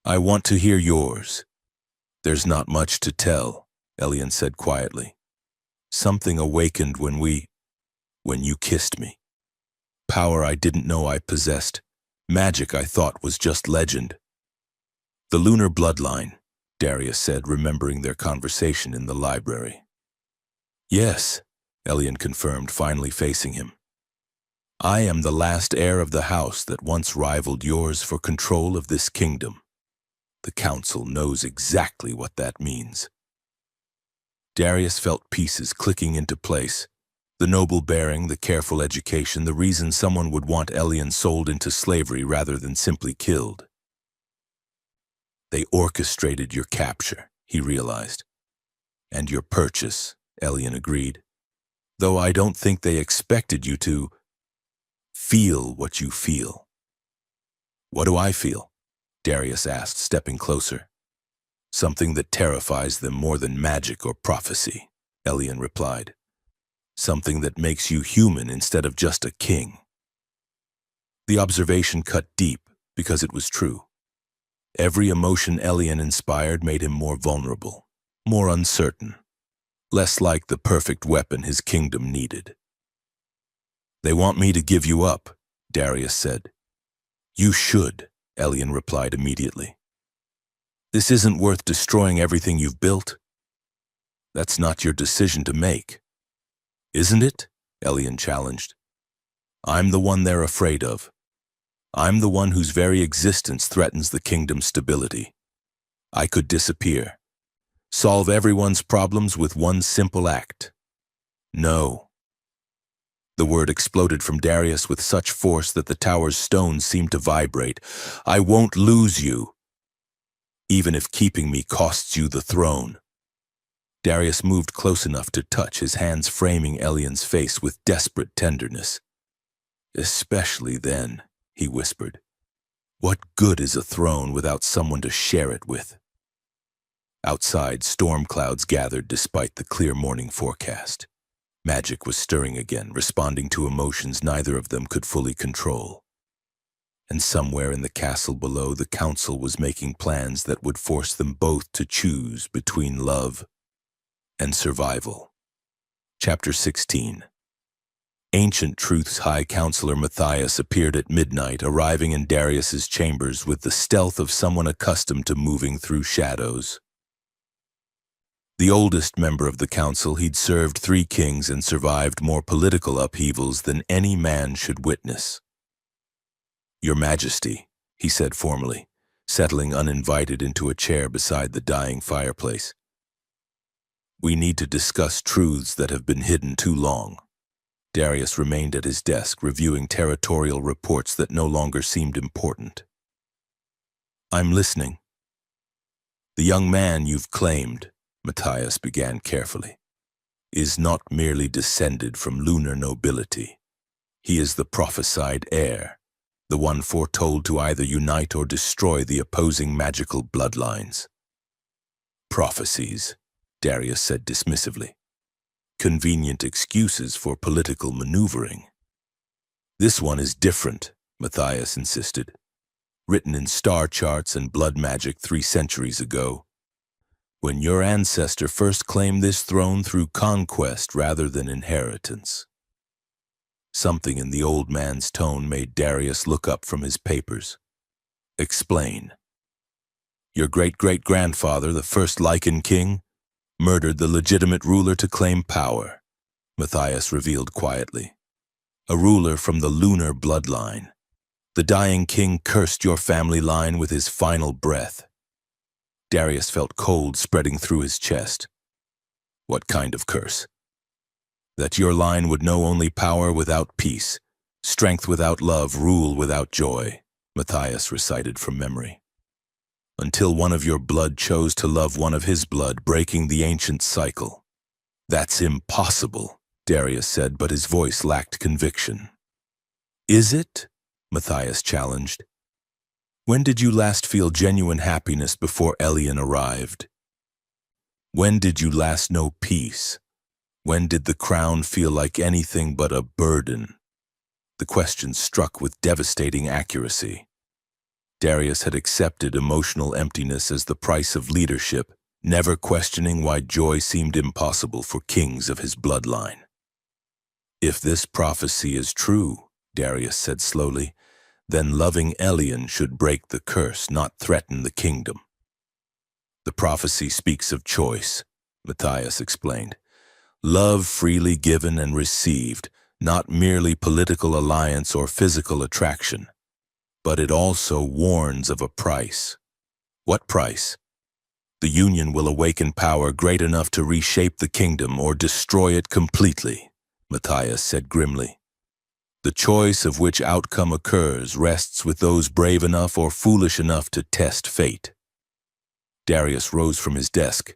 "I want to hear yours." "There's not much to tell," Elian said quietly. "Something awakened when you kissed me. Power I didn't know I possessed. Magic I thought was just legend." "The lunar bloodline," Darius said, remembering their conversation in the library. "Yes," Elian confirmed, finally facing him. "I am the last heir of the house that once rivaled yours for control of this kingdom. The council knows exactly what that means." Darius felt pieces clicking into place. The noble bearing, the careful education, the reason someone would want Elian sold into slavery rather than simply killed. "They orchestrated your capture," he realized. "And your purchase," Elian agreed. "Though I don't think they expected you to feel what you feel." "What do I feel?" Darius asked, stepping closer. "Something that terrifies them more than magic or prophecy," Elian replied. "Something that makes you human instead of just a king." The observation cut deep because it was true. Every emotion Elian inspired made him more vulnerable, more uncertain, less like the perfect weapon his kingdom needed. "They want me to give you up," Darius said. "You should," Elian replied immediately. "This isn't worth destroying everything you've built." "That's not your decision to make." "Isn't it?" Elian challenged. "I'm the one they're afraid of. I'm the one whose very existence threatens the kingdom's stability. I could disappear, solve everyone's problems with one simple act. No." The word exploded from Darius with such force that the tower's stones seemed to vibrate. "I won't lose you, even if keeping me costs you the throne." Darius moved close enough to touch, his hands framing Elian's face with desperate tenderness. "Especially then," he whispered. "What good is a throne without someone to share it with?" Outside, storm clouds gathered despite the clear morning forecast. Magic was stirring again, responding to emotions neither of them could fully control. And somewhere in the castle below, the council was making plans that would force them both to choose between love and survival. Chapter 16. Ancient Truth's High Counselor Matthias appeared at midnight, arriving in Darius's chambers with the stealth of someone accustomed to moving through shadows. The oldest member of the council, he'd served 3 kings and survived more political upheavals than any man should witness. "Your Majesty," he said formally, settling uninvited into a chair beside the dying fireplace. "We need to discuss truths that have been hidden too long." Darius remained at his desk, reviewing territorial reports that no longer seemed important. "I'm listening." "The young man you've claimed," Matthias began carefully, "is not merely descended from lunar nobility. He is the prophesied heir, the one foretold to either unite or destroy the opposing magical bloodlines." "Prophecies," Darius said dismissively. "Convenient excuses for political maneuvering." "This one is different," Matthias insisted. "Written in star charts and blood magic 3 centuries ago. When your ancestor first claimed this throne through conquest rather than inheritance." Something in the old man's tone made Darius look up from his papers. "Explain." "Your great-great-grandfather, the first Lycan King, murdered the legitimate ruler to claim power," Matthias revealed quietly. "A ruler from the lunar bloodline. The dying king cursed your family line with his final breath." Darius felt cold spreading through his chest. "What kind of curse?" "That your line would know only power without peace, strength without love, rule without joy," Matthias recited from memory. until one of your blood chose to love one of his blood, breaking the ancient cycle. That's impossible, Darius said, but his voice lacked conviction. Is it? Matthias challenged. When did you last feel genuine happiness before Elian arrived? When did you last know peace? When did the crown feel like anything but a burden? The question struck with devastating accuracy. Darius had accepted emotional emptiness as the price of leadership, never questioning why joy seemed impossible for kings of his bloodline. If this prophecy is true, Darius said slowly, then loving Elian should break the curse, not threaten the kingdom. The prophecy speaks of choice, Matthias explained. Love freely given and received, not merely political alliance or physical attraction. But it also warns of a price. What price? The union will awaken power great enough to reshape the kingdom or destroy it completely, Matthias said grimly. The choice of which outcome occurs rests with those brave enough or foolish enough to test fate. Darius rose from his desk,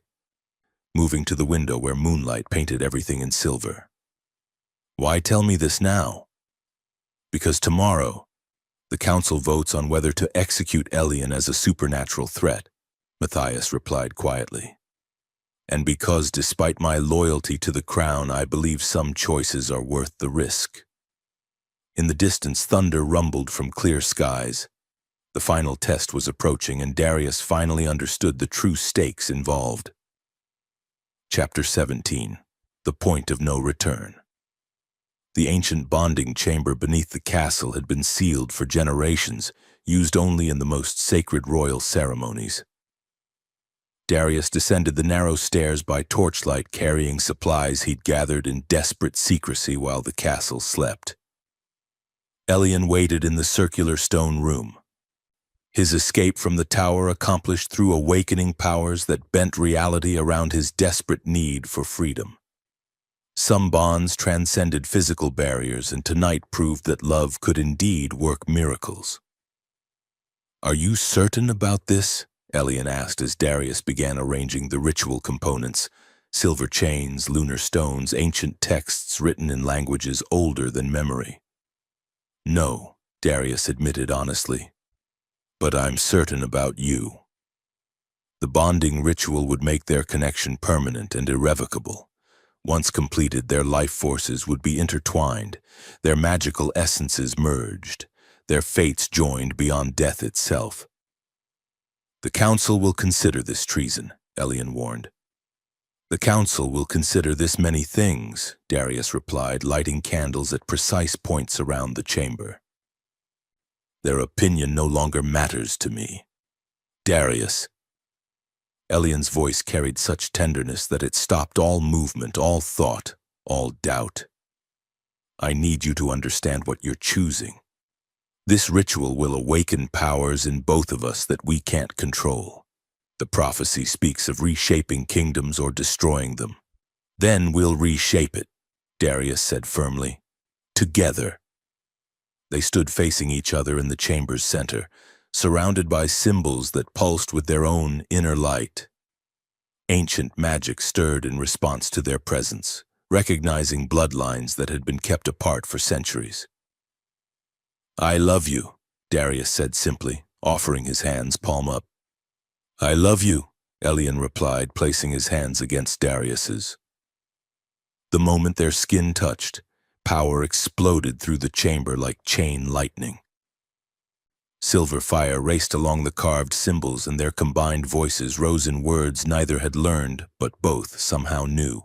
moving to the window where moonlight painted everything in silver. Why tell me this now? Because tomorrow, the council votes on whether to execute Elian as a supernatural threat, Matthias replied quietly. And because despite my loyalty to the crown, I believe some choices are worth the risk. In the distance, thunder rumbled from clear skies. The final test was approaching, and Darius finally understood the true stakes involved. Chapter 17. The Point of No Return. The ancient bonding chamber beneath the castle had been sealed for generations, used only in the most sacred royal ceremonies. Darius descended the narrow stairs by torchlight, carrying supplies he'd gathered in desperate secrecy while the castle slept. Elian waited in the circular stone room. His escape from the tower accomplished through awakening powers that bent reality around his desperate need for freedom. Some bonds transcended physical barriers, and tonight proved that love could indeed work miracles. Are you certain about this? Elian asked as Darius began arranging the ritual components: silver chains, lunar stones, ancient texts written in languages older than memory. No, Darius admitted honestly. But I'm certain about you. The bonding ritual would make their connection permanent and irrevocable. Once completed, their life forces would be intertwined, their magical essences merged, their fates joined beyond death itself. The council will consider this treason, Elian warned. The council will consider this many things, Darius replied, lighting candles at precise points around the chamber. Their opinion no longer matters to me. Darius. Elian's voice carried such tenderness that it stopped all movement, all thought, all doubt. I need you to understand what you're choosing. This ritual will awaken powers in both of us that we can't control. The prophecy speaks of reshaping kingdoms or destroying them. Then we'll reshape it, Darius said firmly. Together. They stood facing each other in the chamber's center, surrounded by symbols that pulsed with their own inner light. Ancient magic stirred in response to their presence, recognizing bloodlines that had been kept apart for centuries. I love you, Darius said simply, offering his hands palm up. I love you, Elian replied, placing his hands against Darius's. The moment their skin touched, power exploded through the chamber like chain lightning. Silver fire raced along the carved symbols, and their combined voices rose in words neither had learned, but both somehow knew.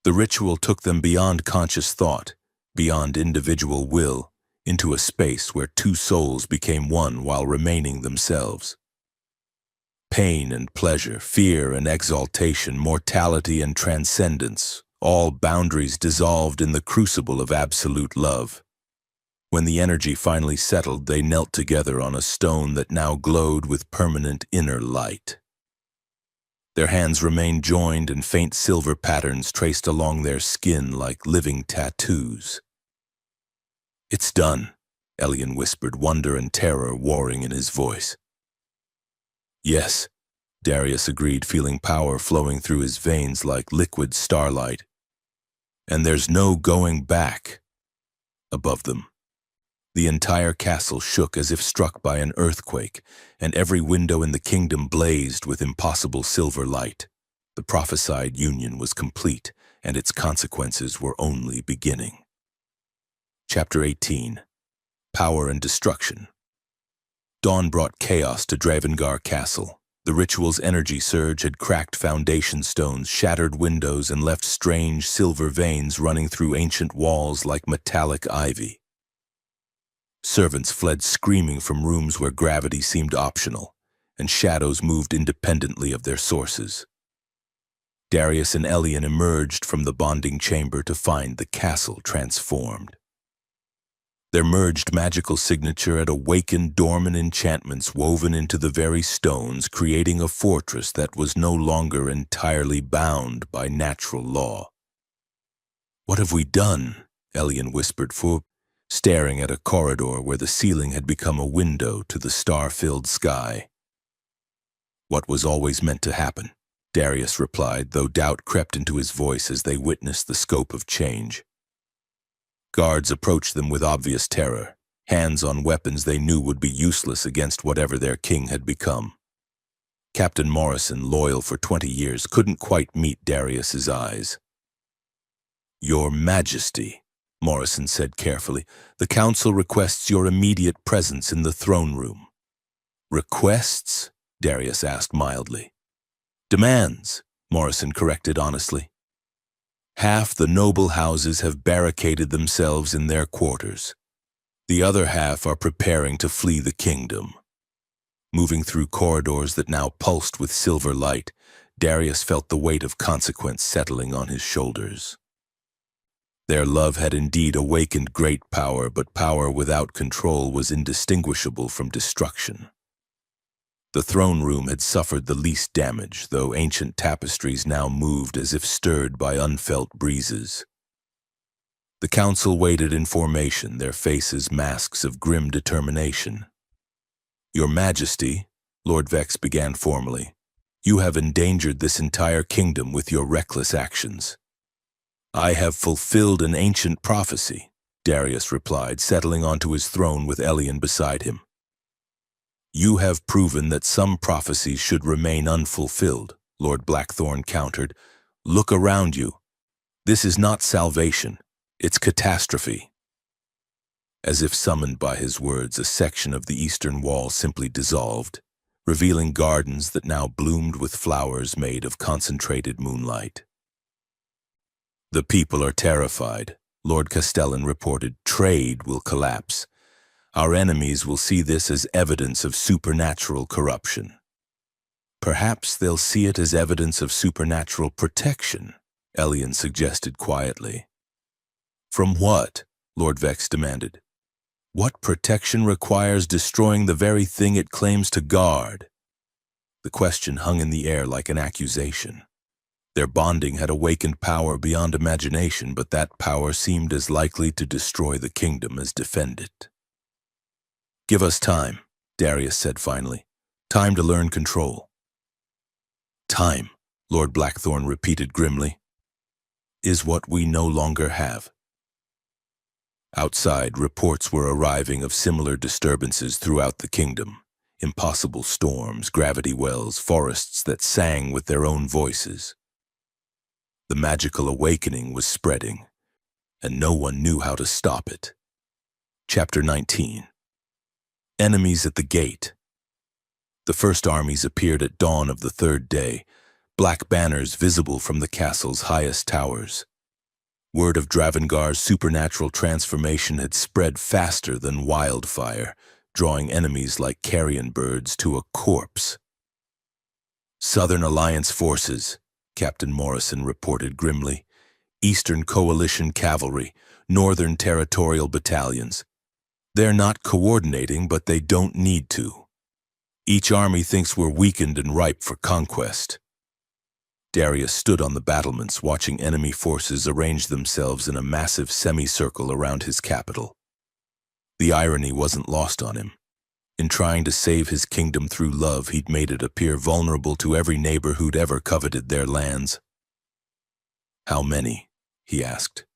The ritual took them beyond conscious thought, beyond individual will, into a space where two souls became one while remaining themselves. Pain and pleasure, fear and exaltation, mortality and transcendence, all boundaries dissolved in the crucible of absolute love. When the energy finally settled, they knelt together on a stone that now glowed with permanent inner light. Their hands remained joined, and faint silver patterns traced along their skin like living tattoos. It's done, Elian whispered, wonder and terror warring in his voice. Yes, Darius agreed, feeling power flowing through his veins like liquid starlight. And there's no going back. Above them, the entire castle shook as if struck by an earthquake, and every window in the kingdom blazed with impossible silver light. The prophesied union was complete, and its consequences were only beginning. Chapter 18. Power and Destruction. Dawn brought chaos to Dravengard Castle. The ritual's energy surge had cracked foundation stones, shattered windows, and left strange silver veins running through ancient walls like metallic ivy. Servants fled screaming from rooms where gravity seemed optional, and shadows moved independently of their sources. Darius and Elian emerged from the bonding chamber to find the castle transformed. Their merged magical signature had awakened dormant enchantments woven into the very stones, creating a fortress that was no longer entirely bound by natural law. "What have we done?" Elian whispered, staring at a corridor where the ceiling had become a window to the star-filled sky. "What was always meant to happen," Darius replied, though doubt crept into his voice as they witnessed the scope of change. Guards approached them with obvious terror, hands on weapons they knew would be useless against whatever their king had become. Captain Morrison, loyal for 20 years, couldn't quite meet Darius's eyes. "Your Majesty," Morrison said carefully, "the council requests your immediate presence in the throne room." "Requests?" Darius asked mildly. "Demands," Morrison corrected honestly. "Half the noble houses have barricaded themselves in their quarters. The other half are preparing to flee the kingdom." Moving through corridors that now pulsed with silver light, Darius felt the weight of consequence settling on his shoulders. Their love had indeed awakened great power, but power without control was indistinguishable from destruction. The throne room had suffered the least damage, though ancient tapestries now moved as if stirred by unfelt breezes. The council waited in formation, their faces masks of grim determination. "Your Majesty," Lord Vex began formally, "you have endangered this entire kingdom with your reckless actions." "I have fulfilled an ancient prophecy," Darius replied, settling onto his throne with Elian beside him. "You have proven that some prophecies should remain unfulfilled," Lord Blackthorn countered. "Look around you. This is not salvation, it's catastrophe." As if summoned by his words, a section of the eastern wall simply dissolved, revealing gardens that now bloomed with flowers made of concentrated moonlight. "The people are terrified," Lord Castellan reported. "Trade will collapse. Our enemies will see this as evidence of supernatural corruption." "Perhaps they'll see it as evidence of supernatural protection," Elian suggested quietly. "From what?" Lord Vex demanded. "What protection requires destroying the very thing it claims to guard?" The question hung in the air like an accusation. Their bonding had awakened power beyond imagination, but that power seemed as likely to destroy the kingdom as defend it. "Give us time," Darius said finally. "Time to learn control." "Time," Lord Blackthorn repeated grimly, "is what we no longer have." Outside, reports were arriving of similar disturbances throughout the kingdom. Impossible storms, gravity wells, forests that sang with their own voices. The magical awakening was spreading, and no one knew how to stop it. Chapter 19. Enemies at the gate. The first armies appeared at dawn of the third day, black banners visible from the castle's highest towers. Word of Dravengar's supernatural transformation had spread faster than wildfire, drawing enemies like carrion birds to a corpse. "Southern Alliance forces," Captain Morrison reported grimly. "Eastern Coalition cavalry, Northern Territorial battalions. They're not coordinating, but they don't need to. Each army thinks we're weakened and ripe for conquest." Darius stood on the battlements, watching enemy forces arrange themselves in a massive semicircle around his capital. The irony wasn't lost on him. In trying to save his kingdom through love, he'd made it appear vulnerable to every neighbor who'd ever coveted their lands. "How many?" he asked.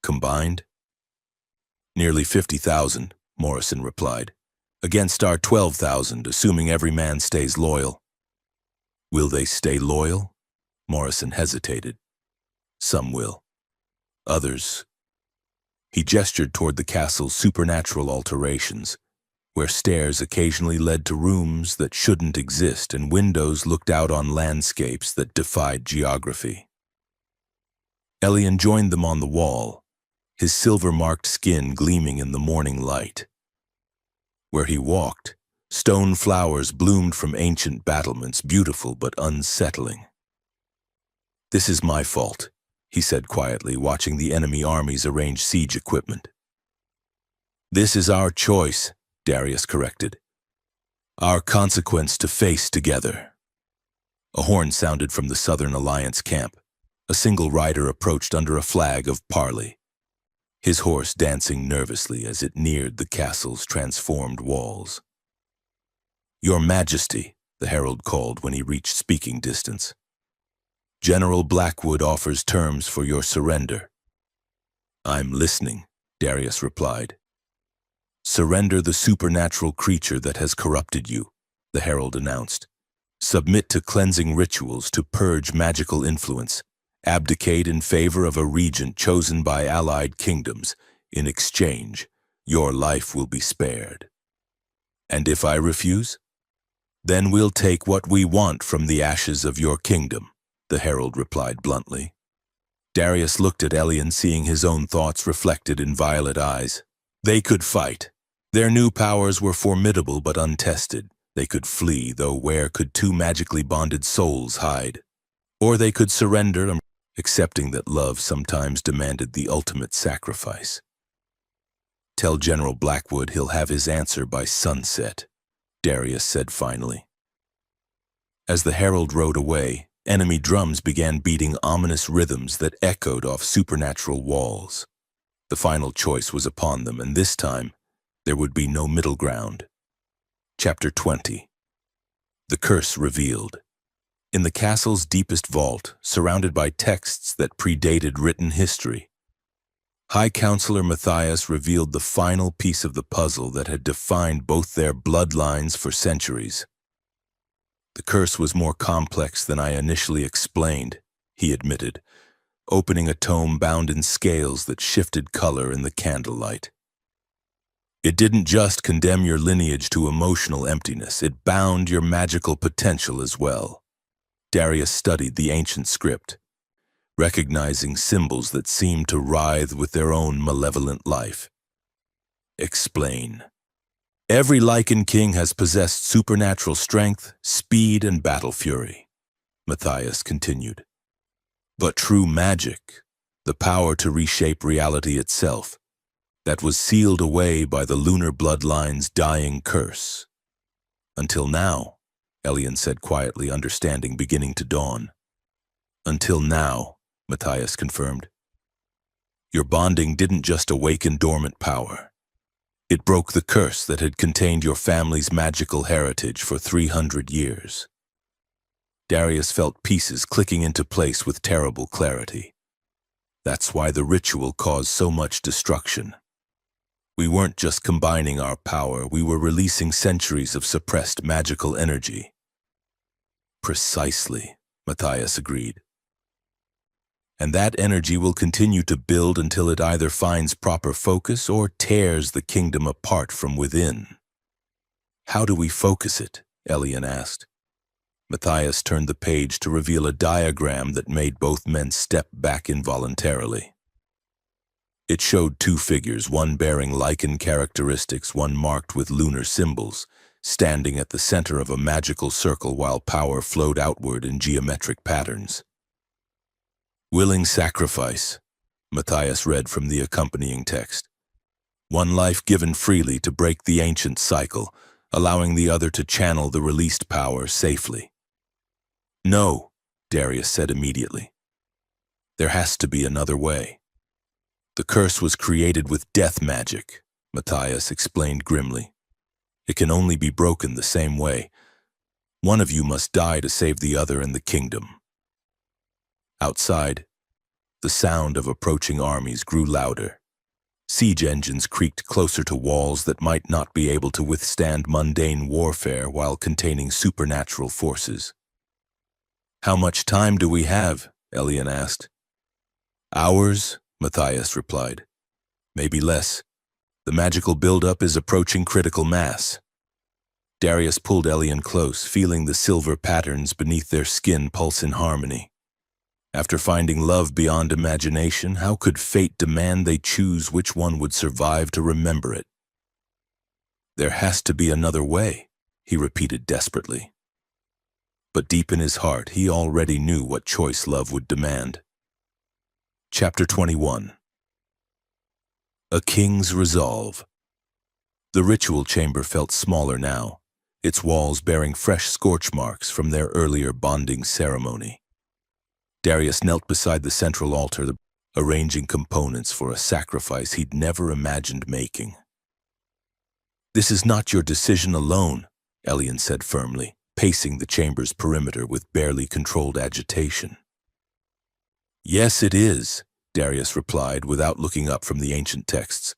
"Combined?" "Nearly 50,000, Morrison replied. "Against our 12,000, assuming every man stays loyal." "Will they stay loyal?" Morrison hesitated. "Some will. Others—" He gestured toward the castle's supernatural alterations, where stairs occasionally led to rooms that shouldn't exist and windows looked out on landscapes that defied geography. Elian joined them on the wall, his silver-marked skin gleaming in the morning light. Where he walked, stone flowers bloomed from ancient battlements, beautiful but unsettling. "This is my fault," he said quietly, watching the enemy armies arrange siege equipment. "This is our choice," Darius corrected. "Our consequence to face together." A horn sounded from the Southern Alliance camp. A single rider approached under a flag of parley, his horse dancing nervously as it neared the castle's transformed walls. "Your Majesty," the herald called when he reached speaking distance. "General Blackwood offers terms for your surrender." "I'm listening," Darius replied. "Surrender the supernatural creature that has corrupted you," the herald announced. "Submit to cleansing rituals to purge magical influence. Abdicate in favor of a regent chosen by allied kingdoms. In exchange, your life will be spared." "And if I refuse?" "Then we'll take what we want from the ashes of your kingdom," the herald replied bluntly. Darius looked at Elian, seeing his own thoughts reflected in violet eyes. They could fight. Their new powers were formidable but untested. They could flee, though where could two magically bonded souls hide? Or they could surrender, accepting that love sometimes demanded the ultimate sacrifice. "Tell General Blackwood he'll have his answer by sunset," Darius said finally. As the herald rode away, enemy drums began beating ominous rhythms that echoed off supernatural walls. The final choice was upon them, and this time, there would be no middle ground. Chapter 20. The Curse Revealed. In the castle's deepest vault, surrounded by texts that predated written history, High Counselor Matthias revealed the final piece of the puzzle that had defined both their bloodlines for centuries. "The curse was more complex than I initially explained," he admitted, opening a tome bound in scales that shifted color in the candlelight. "It didn't just condemn your lineage to emotional emptiness, it bound your magical potential as well." Darius studied the ancient script, recognizing symbols that seemed to writhe with their own malevolent life. "Explain." "Every Lycan King has possessed supernatural strength, speed, and battle fury," Matthias continued. "But true magic, the power to reshape reality itself, that was sealed away by the lunar bloodline's dying curse. Until now," Elian said quietly, understanding beginning to dawn. "Until now," Matthias confirmed. "Your bonding didn't just awaken dormant power. It broke the curse that had contained your family's magical heritage for 300 years. Darius felt pieces clicking into place with terrible clarity. That's why the ritual caused so much destruction. We weren't just combining our power, we were releasing centuries of suppressed magical energy." "Precisely," Matthias agreed. "And that energy will continue to build until it either finds proper focus or tears the kingdom apart from within." "How do we focus it?" Elian asked. Matthias turned the page to reveal a diagram that made both men step back involuntarily. It showed two figures, one bearing Lycan characteristics, one marked with lunar symbols, standing at the center of a magical circle while power flowed outward in geometric patterns. "Willing sacrifice," Matthias read from the accompanying text. "One life given freely to break the ancient cycle, allowing the other to channel the released power safely." "No," Darius said immediately. "There has to be another way. The curse was created with death magic," Matthias explained grimly. It can only be broken the same way. One of you must die to save the other and the kingdom." Outside, the sound of approaching armies grew louder. Siege engines creaked closer to walls that might not be able to withstand mundane warfare while containing supernatural forces. "How much time do we have?" Elian asked. "Hours," Matthias replied. "Maybe less. The magical buildup is approaching critical mass." Darius pulled Elian close, feeling the silver patterns beneath their skin pulse in harmony. After finding love beyond imagination, how could fate demand they choose which one would survive to remember it? "There has to be another way," he repeated desperately. But deep in his heart, he already knew what choice love would demand. Chapter 21. A King's Resolve. The ritual chamber felt smaller now, its walls bearing fresh scorch marks from their earlier bonding ceremony. Darius knelt beside the central altar, arranging components for a sacrifice he'd never imagined making. "This is not your decision alone," Elian said firmly, pacing the chamber's perimeter with barely controlled agitation. "Yes, it is," Darius replied without looking up from the ancient texts.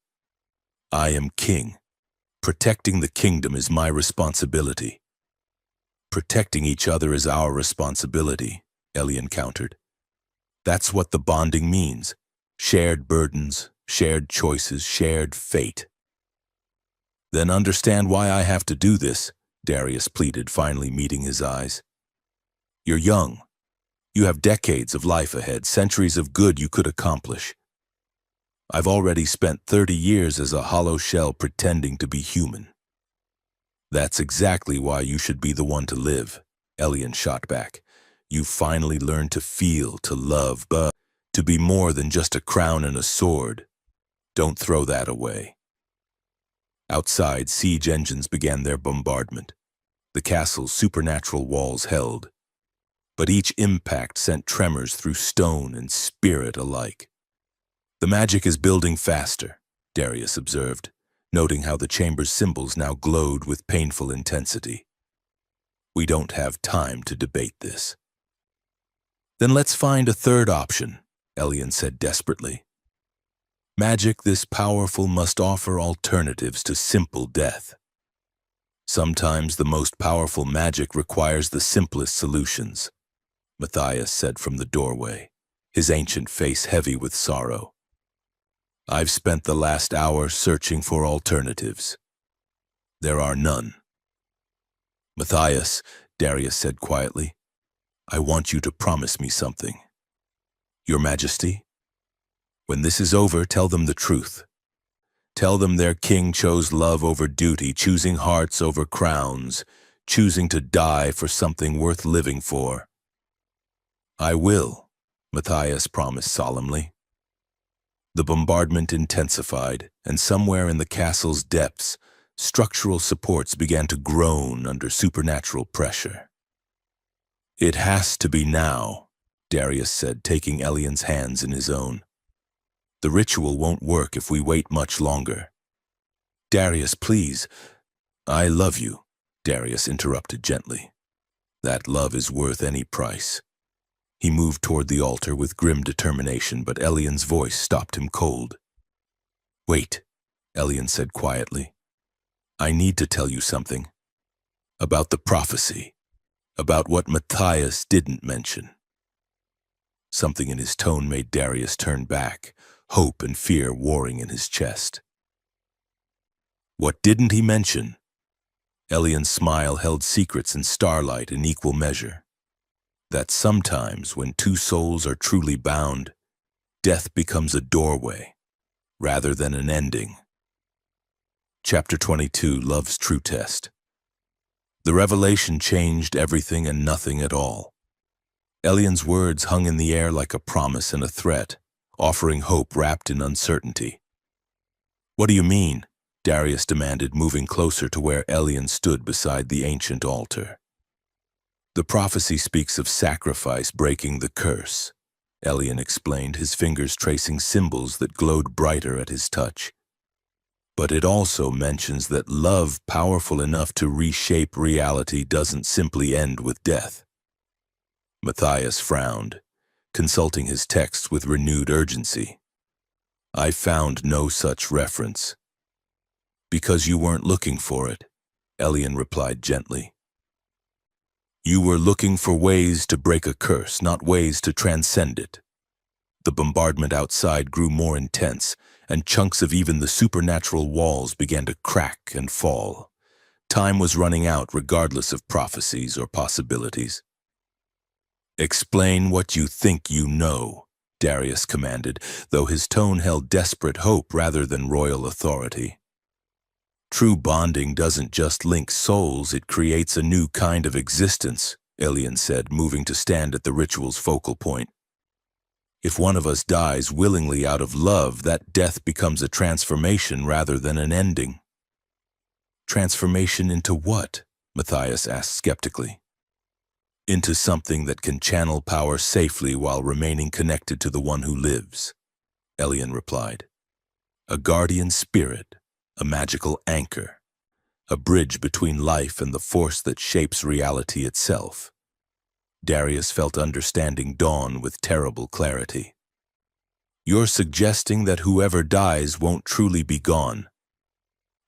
"I am king. Protecting the kingdom is my responsibility." "Protecting each other is our responsibility," Elian countered. "That's what the bonding means. Shared burdens, shared choices, shared fate." "Then understand why I have to do this," Darius pleaded, finally meeting his eyes. "You're young. You have decades of life ahead, centuries of good you could accomplish. I've already spent 30 years as a hollow shell pretending to be human." "That's exactly why you should be the one to live," Elian shot back. "You finally learned to feel, to love, but to be more than just a crown and a sword. Don't throw that away." Outside, siege engines began their bombardment. The castle's supernatural walls held, but each impact sent tremors through stone and spirit alike. "The magic is building faster," Darius observed, noting how the chamber's symbols now glowed with painful intensity. "We don't have time to debate this." "Then let's find a third option," Elian said desperately. "Magic this powerful must offer alternatives to simple death. Sometimes the most powerful magic requires the simplest solutions," Matthias said from the doorway, his ancient face heavy with sorrow. "I've spent the last hour searching for alternatives. There are none." "Matthias," Darius said quietly, "I want you to promise me something." "Your Majesty? When this is over, tell them the truth. Tell them their king chose love over duty, choosing hearts over crowns, choosing to die for something worth living for." "I will," Matthias promised solemnly. The bombardment intensified, and somewhere in the castle's depths, structural supports began to groan under supernatural pressure. "It has to be now," Darius said, taking Elian's hands in his own. "The ritual won't work if we wait much longer." "Darius, please." "I love you," Darius interrupted gently. "That love is worth any price." He moved toward the altar with grim determination, but Elian's voice stopped him cold. "Wait," Elian said quietly. "I need to tell you something. About the prophecy. About what Matthias didn't mention." Something in his tone made Darius turn back, hope and fear warring in his chest. "What didn't he mention?" Elian's smile held secrets and starlight in equal measure. "That sometimes, when two souls are truly bound, death becomes a doorway, rather than an ending." Chapter 22, Love's True Test. The revelation changed everything and nothing at all. Elian's words hung in the air like a promise and a threat, offering hope wrapped in uncertainty. "What do you mean?" Darius demanded, moving closer to where Elian stood beside the ancient altar. "The prophecy speaks of sacrifice breaking the curse," Elian explained, his fingers tracing symbols that glowed brighter at his touch. But it also mentions that love powerful enough to reshape reality doesn't simply end with death. Matthias frowned, consulting his text with renewed urgency. I found no such reference. Because you weren't looking for it, Elian replied gently. You were looking for ways to break a curse, not ways to transcend it. The bombardment outside grew more intense, and chunks of even the supernatural walls began to crack and fall. Time was running out regardless of prophecies or possibilities. Explain what you think you know, Darius commanded, though his tone held desperate hope rather than royal authority. True bonding doesn't just link souls, it creates a new kind of existence, Elian said, moving to stand at the ritual's focal point. If one of us dies willingly out of love, that death becomes a transformation rather than an ending. Transformation into what? Matthias asked skeptically. Into something that can channel power safely while remaining connected to the one who lives, Elian replied. A guardian spirit, a magical anchor, a bridge between life and the force that shapes reality itself. Darius felt understanding dawn with terrible clarity. You're suggesting that whoever dies won't truly be gone.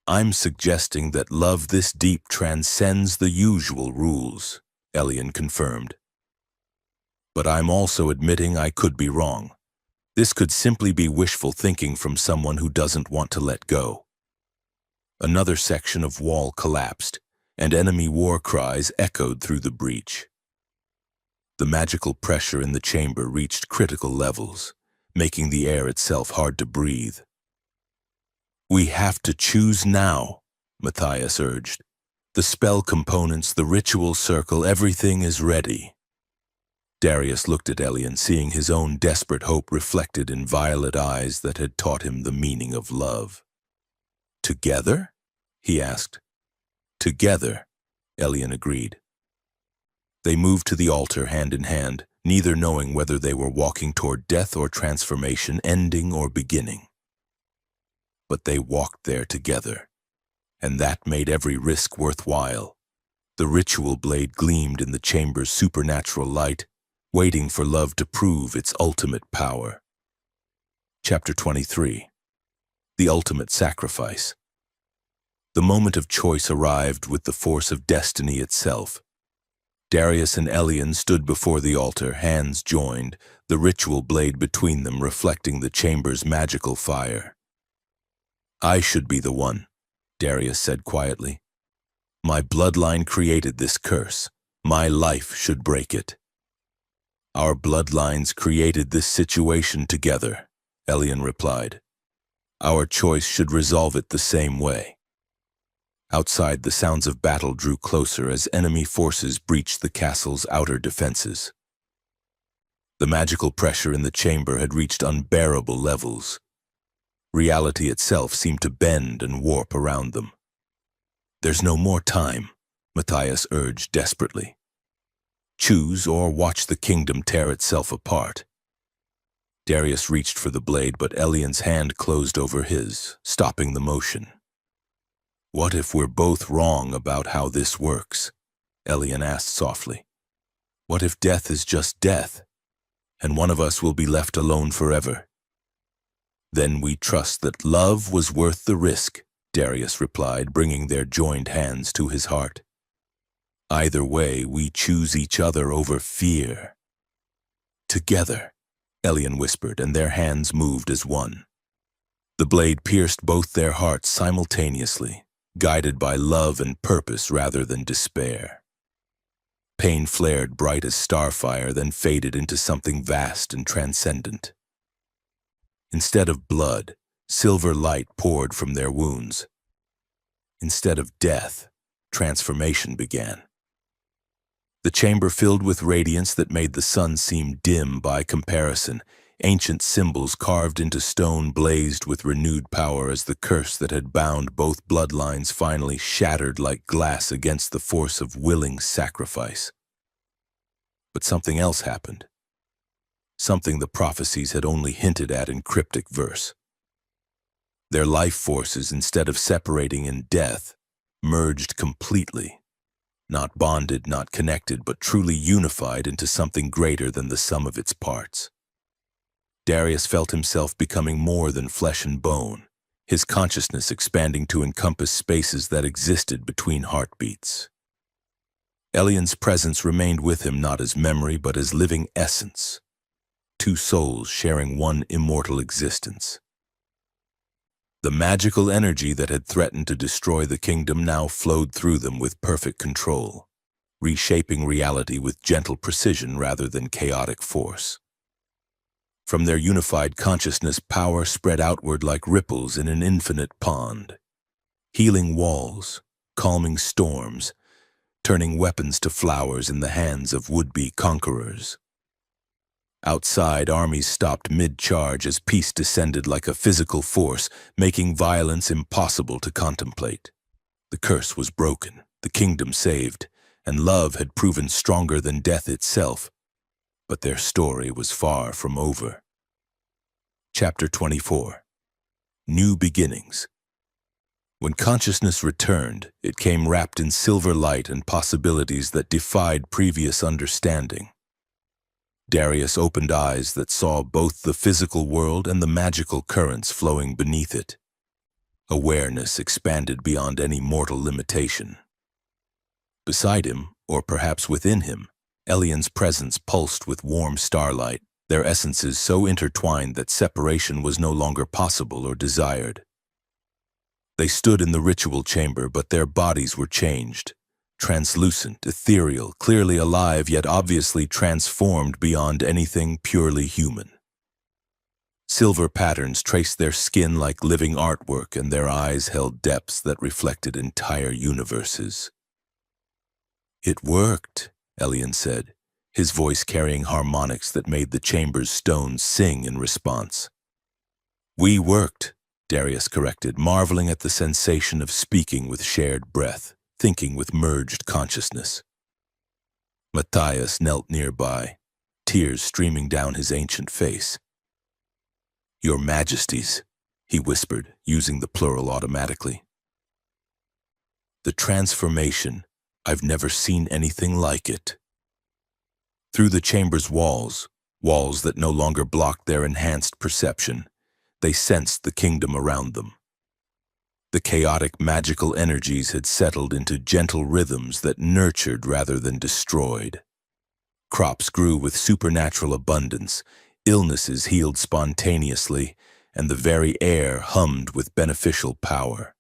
I'm suggesting that love this deep transcends the usual rules, Elian confirmed. But I'm also admitting I could be wrong. This could simply be wishful thinking from someone who doesn't want to let go. Another section of wall collapsed, and enemy war cries echoed through the breach. The magical pressure in the chamber reached critical levels, making the air itself hard to breathe. We have to choose now, Matthias urged. The spell components, the ritual circle, everything is ready. Darius looked at Elian, seeing his own desperate hope reflected in violet eyes that had taught him the meaning of love. Together? He asked. Together, Elian agreed. They moved to the altar hand in hand, neither knowing whether they were walking toward death or transformation, ending or beginning. But they walked there together, and that made every risk worthwhile. The ritual blade gleamed in the chamber's supernatural light, waiting for love to prove its ultimate power. Chapter 23. The Ultimate Sacrifice. The moment of choice arrived with the force of destiny itself. Darius and Elian stood before the altar, hands joined, the ritual blade between them reflecting the chamber's magical fire. I should be the one, Darius said quietly. My bloodline created this curse. My life should break it. Our bloodlines created this situation together, Elian replied. Our choice should resolve it the same way. Outside, the sounds of battle drew closer as enemy forces breached the castle's outer defenses. The magical pressure in the chamber had reached unbearable levels. Reality itself seemed to bend and warp around them. There's no more time, Matthias urged desperately. Choose or watch the kingdom tear itself apart. Darius reached for the blade, but Elian's hand closed over his, stopping the motion. What if we're both wrong about how this works? Elian asked softly. What if death is just death, and one of us will be left alone forever? Then we trust that love was worth the risk, Darius replied, bringing their joined hands to his heart. Either way, we choose each other over fear. Together, Elian whispered, and their hands moved as one. The blade pierced both their hearts simultaneously, guided by love and purpose rather than despair. Pain flared bright as starfire, then faded into something vast and transcendent. Instead of blood, silver light poured from their wounds. Instead of death, transformation began. The chamber filled with radiance that made the sun seem dim by comparison. Ancient symbols carved into stone blazed with renewed power as the curse that had bound both bloodlines finally shattered like glass against the force of willing sacrifice. But something else happened. Something the prophecies had only hinted at in cryptic verse. Their life forces, instead of separating in death, merged completely. Not bonded, not connected, but truly unified into something greater than the sum of its parts. Darius felt himself becoming more than flesh and bone, his consciousness expanding to encompass spaces that existed between heartbeats. Elian's presence remained with him not as memory but as living essence, two souls sharing one immortal existence. The magical energy that had threatened to destroy the kingdom now flowed through them with perfect control, reshaping reality with gentle precision rather than chaotic force. From their unified consciousness, power spread outward like ripples in an infinite pond, healing walls, calming storms, turning weapons to flowers in the hands of would-be conquerors. Outside, armies stopped mid-charge as peace descended like a physical force, making violence impossible to contemplate. The curse was broken, the kingdom saved, and love had proven stronger than death itself. But their story was far from over. Chapter 24. New Beginnings. When consciousness returned, it came wrapped in silver light and possibilities that defied previous understanding. Darius opened eyes that saw both the physical world and the magical currents flowing beneath it. Awareness expanded beyond any mortal limitation. Beside him, or perhaps within him, Elian's presence pulsed with warm starlight, their essences so intertwined that separation was no longer possible or desired. They stood in the ritual chamber, but their bodies were changed. Translucent, ethereal, clearly alive, yet obviously transformed beyond anything purely human. Silver patterns traced their skin like living artwork, and their eyes held depths that reflected entire universes. "It worked," Elian said, his voice carrying harmonics that made the chamber's stones sing in response. "We worked," Darius corrected, marveling at the sensation of speaking with shared breath, thinking with merged consciousness. Matthias knelt nearby, tears streaming down his ancient face. "Your Majesties," he whispered, using the plural automatically. "The transformation, I've never seen anything like it." Through the chamber's walls that no longer blocked their enhanced perception, they sensed the kingdom around them. The chaotic magical energies had settled into gentle rhythms that nurtured rather than destroyed. Crops grew with supernatural abundance, illnesses healed spontaneously, and the very air hummed with beneficial power.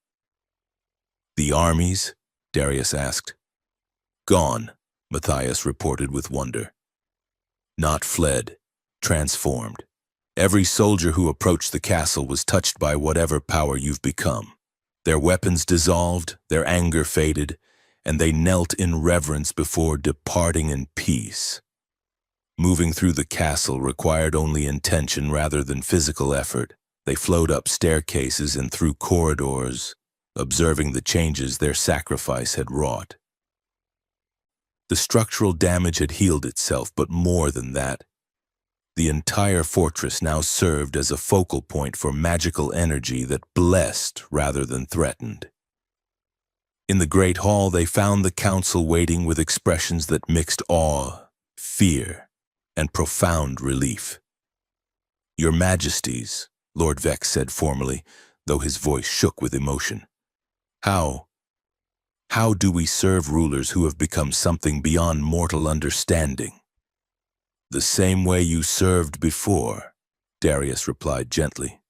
"The armies?" Darius asked. "Gone," Matthias reported with wonder. "Not fled, transformed. Every soldier who approached the castle was touched by whatever power you've become. Their weapons dissolved, their anger faded, and they knelt in reverence before departing in peace. Moving through the castle required only intention rather than physical effort. They flowed up staircases and through corridors, observing the changes their sacrifice had wrought. The structural damage had healed itself, but more than that. The entire fortress now served as a focal point for magical energy that blessed rather than threatened. In the great hall, they found the council waiting with expressions that mixed awe, fear, and profound relief. "Your Majesties," Lord Vex said formally, though his voice shook with emotion. How do we serve rulers who have become something beyond mortal understanding?" "The same way you served before," Darius replied gently,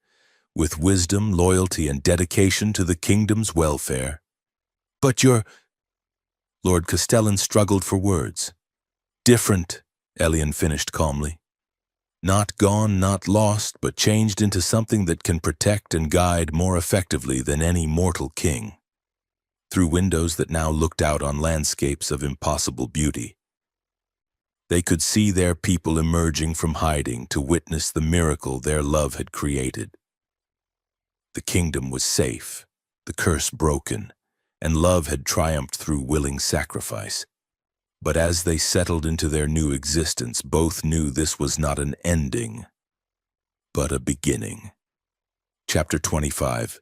"with wisdom, loyalty, and dedication to the kingdom's welfare." "But you're—" Lord Castellan struggled for words. "Different," Elian finished calmly. "Not gone, not lost, but changed into something that can protect and guide more effectively than any mortal king." Through windows that now looked out on landscapes of impossible beauty, they could see their people emerging from hiding to witness the miracle their love had created. The kingdom was safe, the curse broken, and love had triumphed through willing sacrifice. But as they settled into their new existence, both knew this was not an ending, but a beginning. Chapter 25.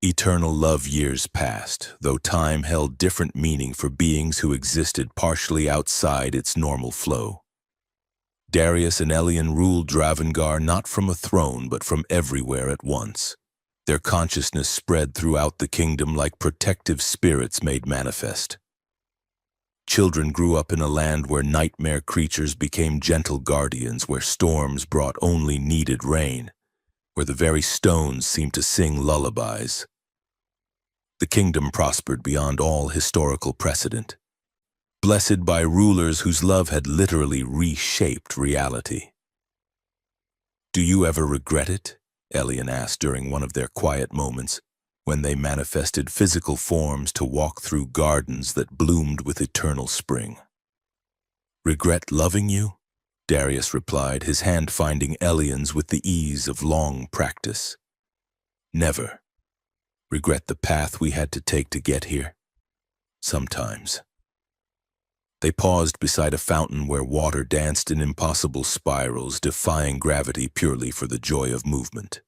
Eternal love. Years passed, though time held different meaning for beings who existed partially outside its normal flow. Darius and Elian ruled Dravengard not from a throne but from everywhere at once. Their consciousness spread throughout the kingdom like protective spirits made manifest. Children grew up in a land where nightmare creatures became gentle guardians, where storms brought only needed rain, where the very stones seemed to sing lullabies. The kingdom prospered beyond all historical precedent, blessed by rulers whose love had literally reshaped reality. "Do you ever regret it?" Elian asked during one of their quiet moments, when they manifested physical forms to walk through gardens that bloomed with eternal spring. "Regret loving you?" Darius replied, his hand finding Elian's with the ease of long practice. "Never. Regret the path we had to take to get here? Sometimes." They paused beside a fountain where water danced in impossible spirals, defying gravity purely for the joy of movement.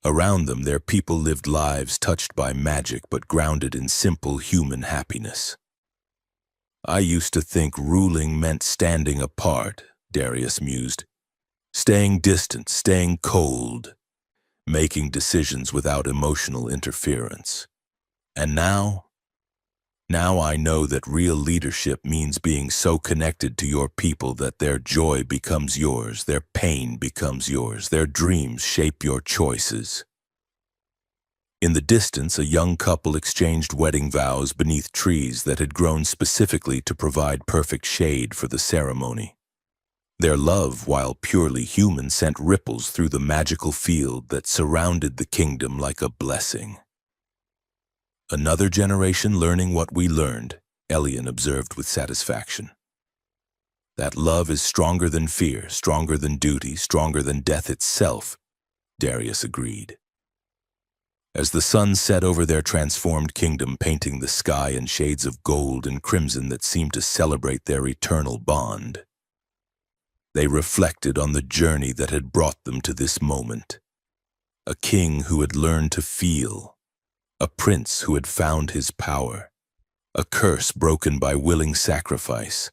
Around them, their people lived lives touched by magic but grounded in simple human happiness. "I used to think ruling meant standing apart," Darius mused. "Staying distant, staying cold, making decisions without emotional interference. And now I know that real leadership means being so connected to your people that their joy becomes yours, their pain becomes yours, their dreams shape your choices." In the distance, a young couple exchanged wedding vows beneath trees that had grown specifically to provide perfect shade for the ceremony. Their love, while purely human, sent ripples through the magical field that surrounded the kingdom like a blessing. "Another generation learning what we learned," Elian observed with satisfaction. "That love is stronger than fear, stronger than duty, stronger than death itself," Darius agreed. As the sun set over their transformed kingdom, painting the sky in shades of gold and crimson that seemed to celebrate their eternal bond, they reflected on the journey that had brought them to this moment. A king who had learned to feel, a prince who had found his power, a curse broken by willing sacrifice,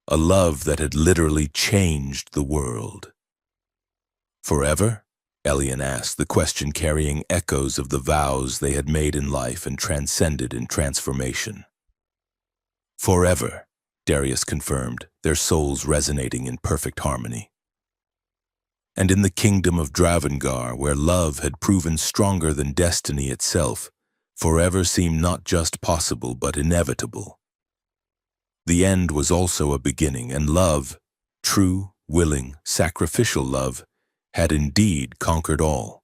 a love that had literally changed the world. "Forever?" Elian asked, the question carrying echoes of the vows they had made in life and transcended in transformation. "Forever," Darius confirmed, their souls resonating in perfect harmony. And in the kingdom of Dravengard, where love had proven stronger than destiny itself, forever seemed not just possible but inevitable. The end was also a beginning, and love, true, willing, sacrificial love, had indeed conquered all.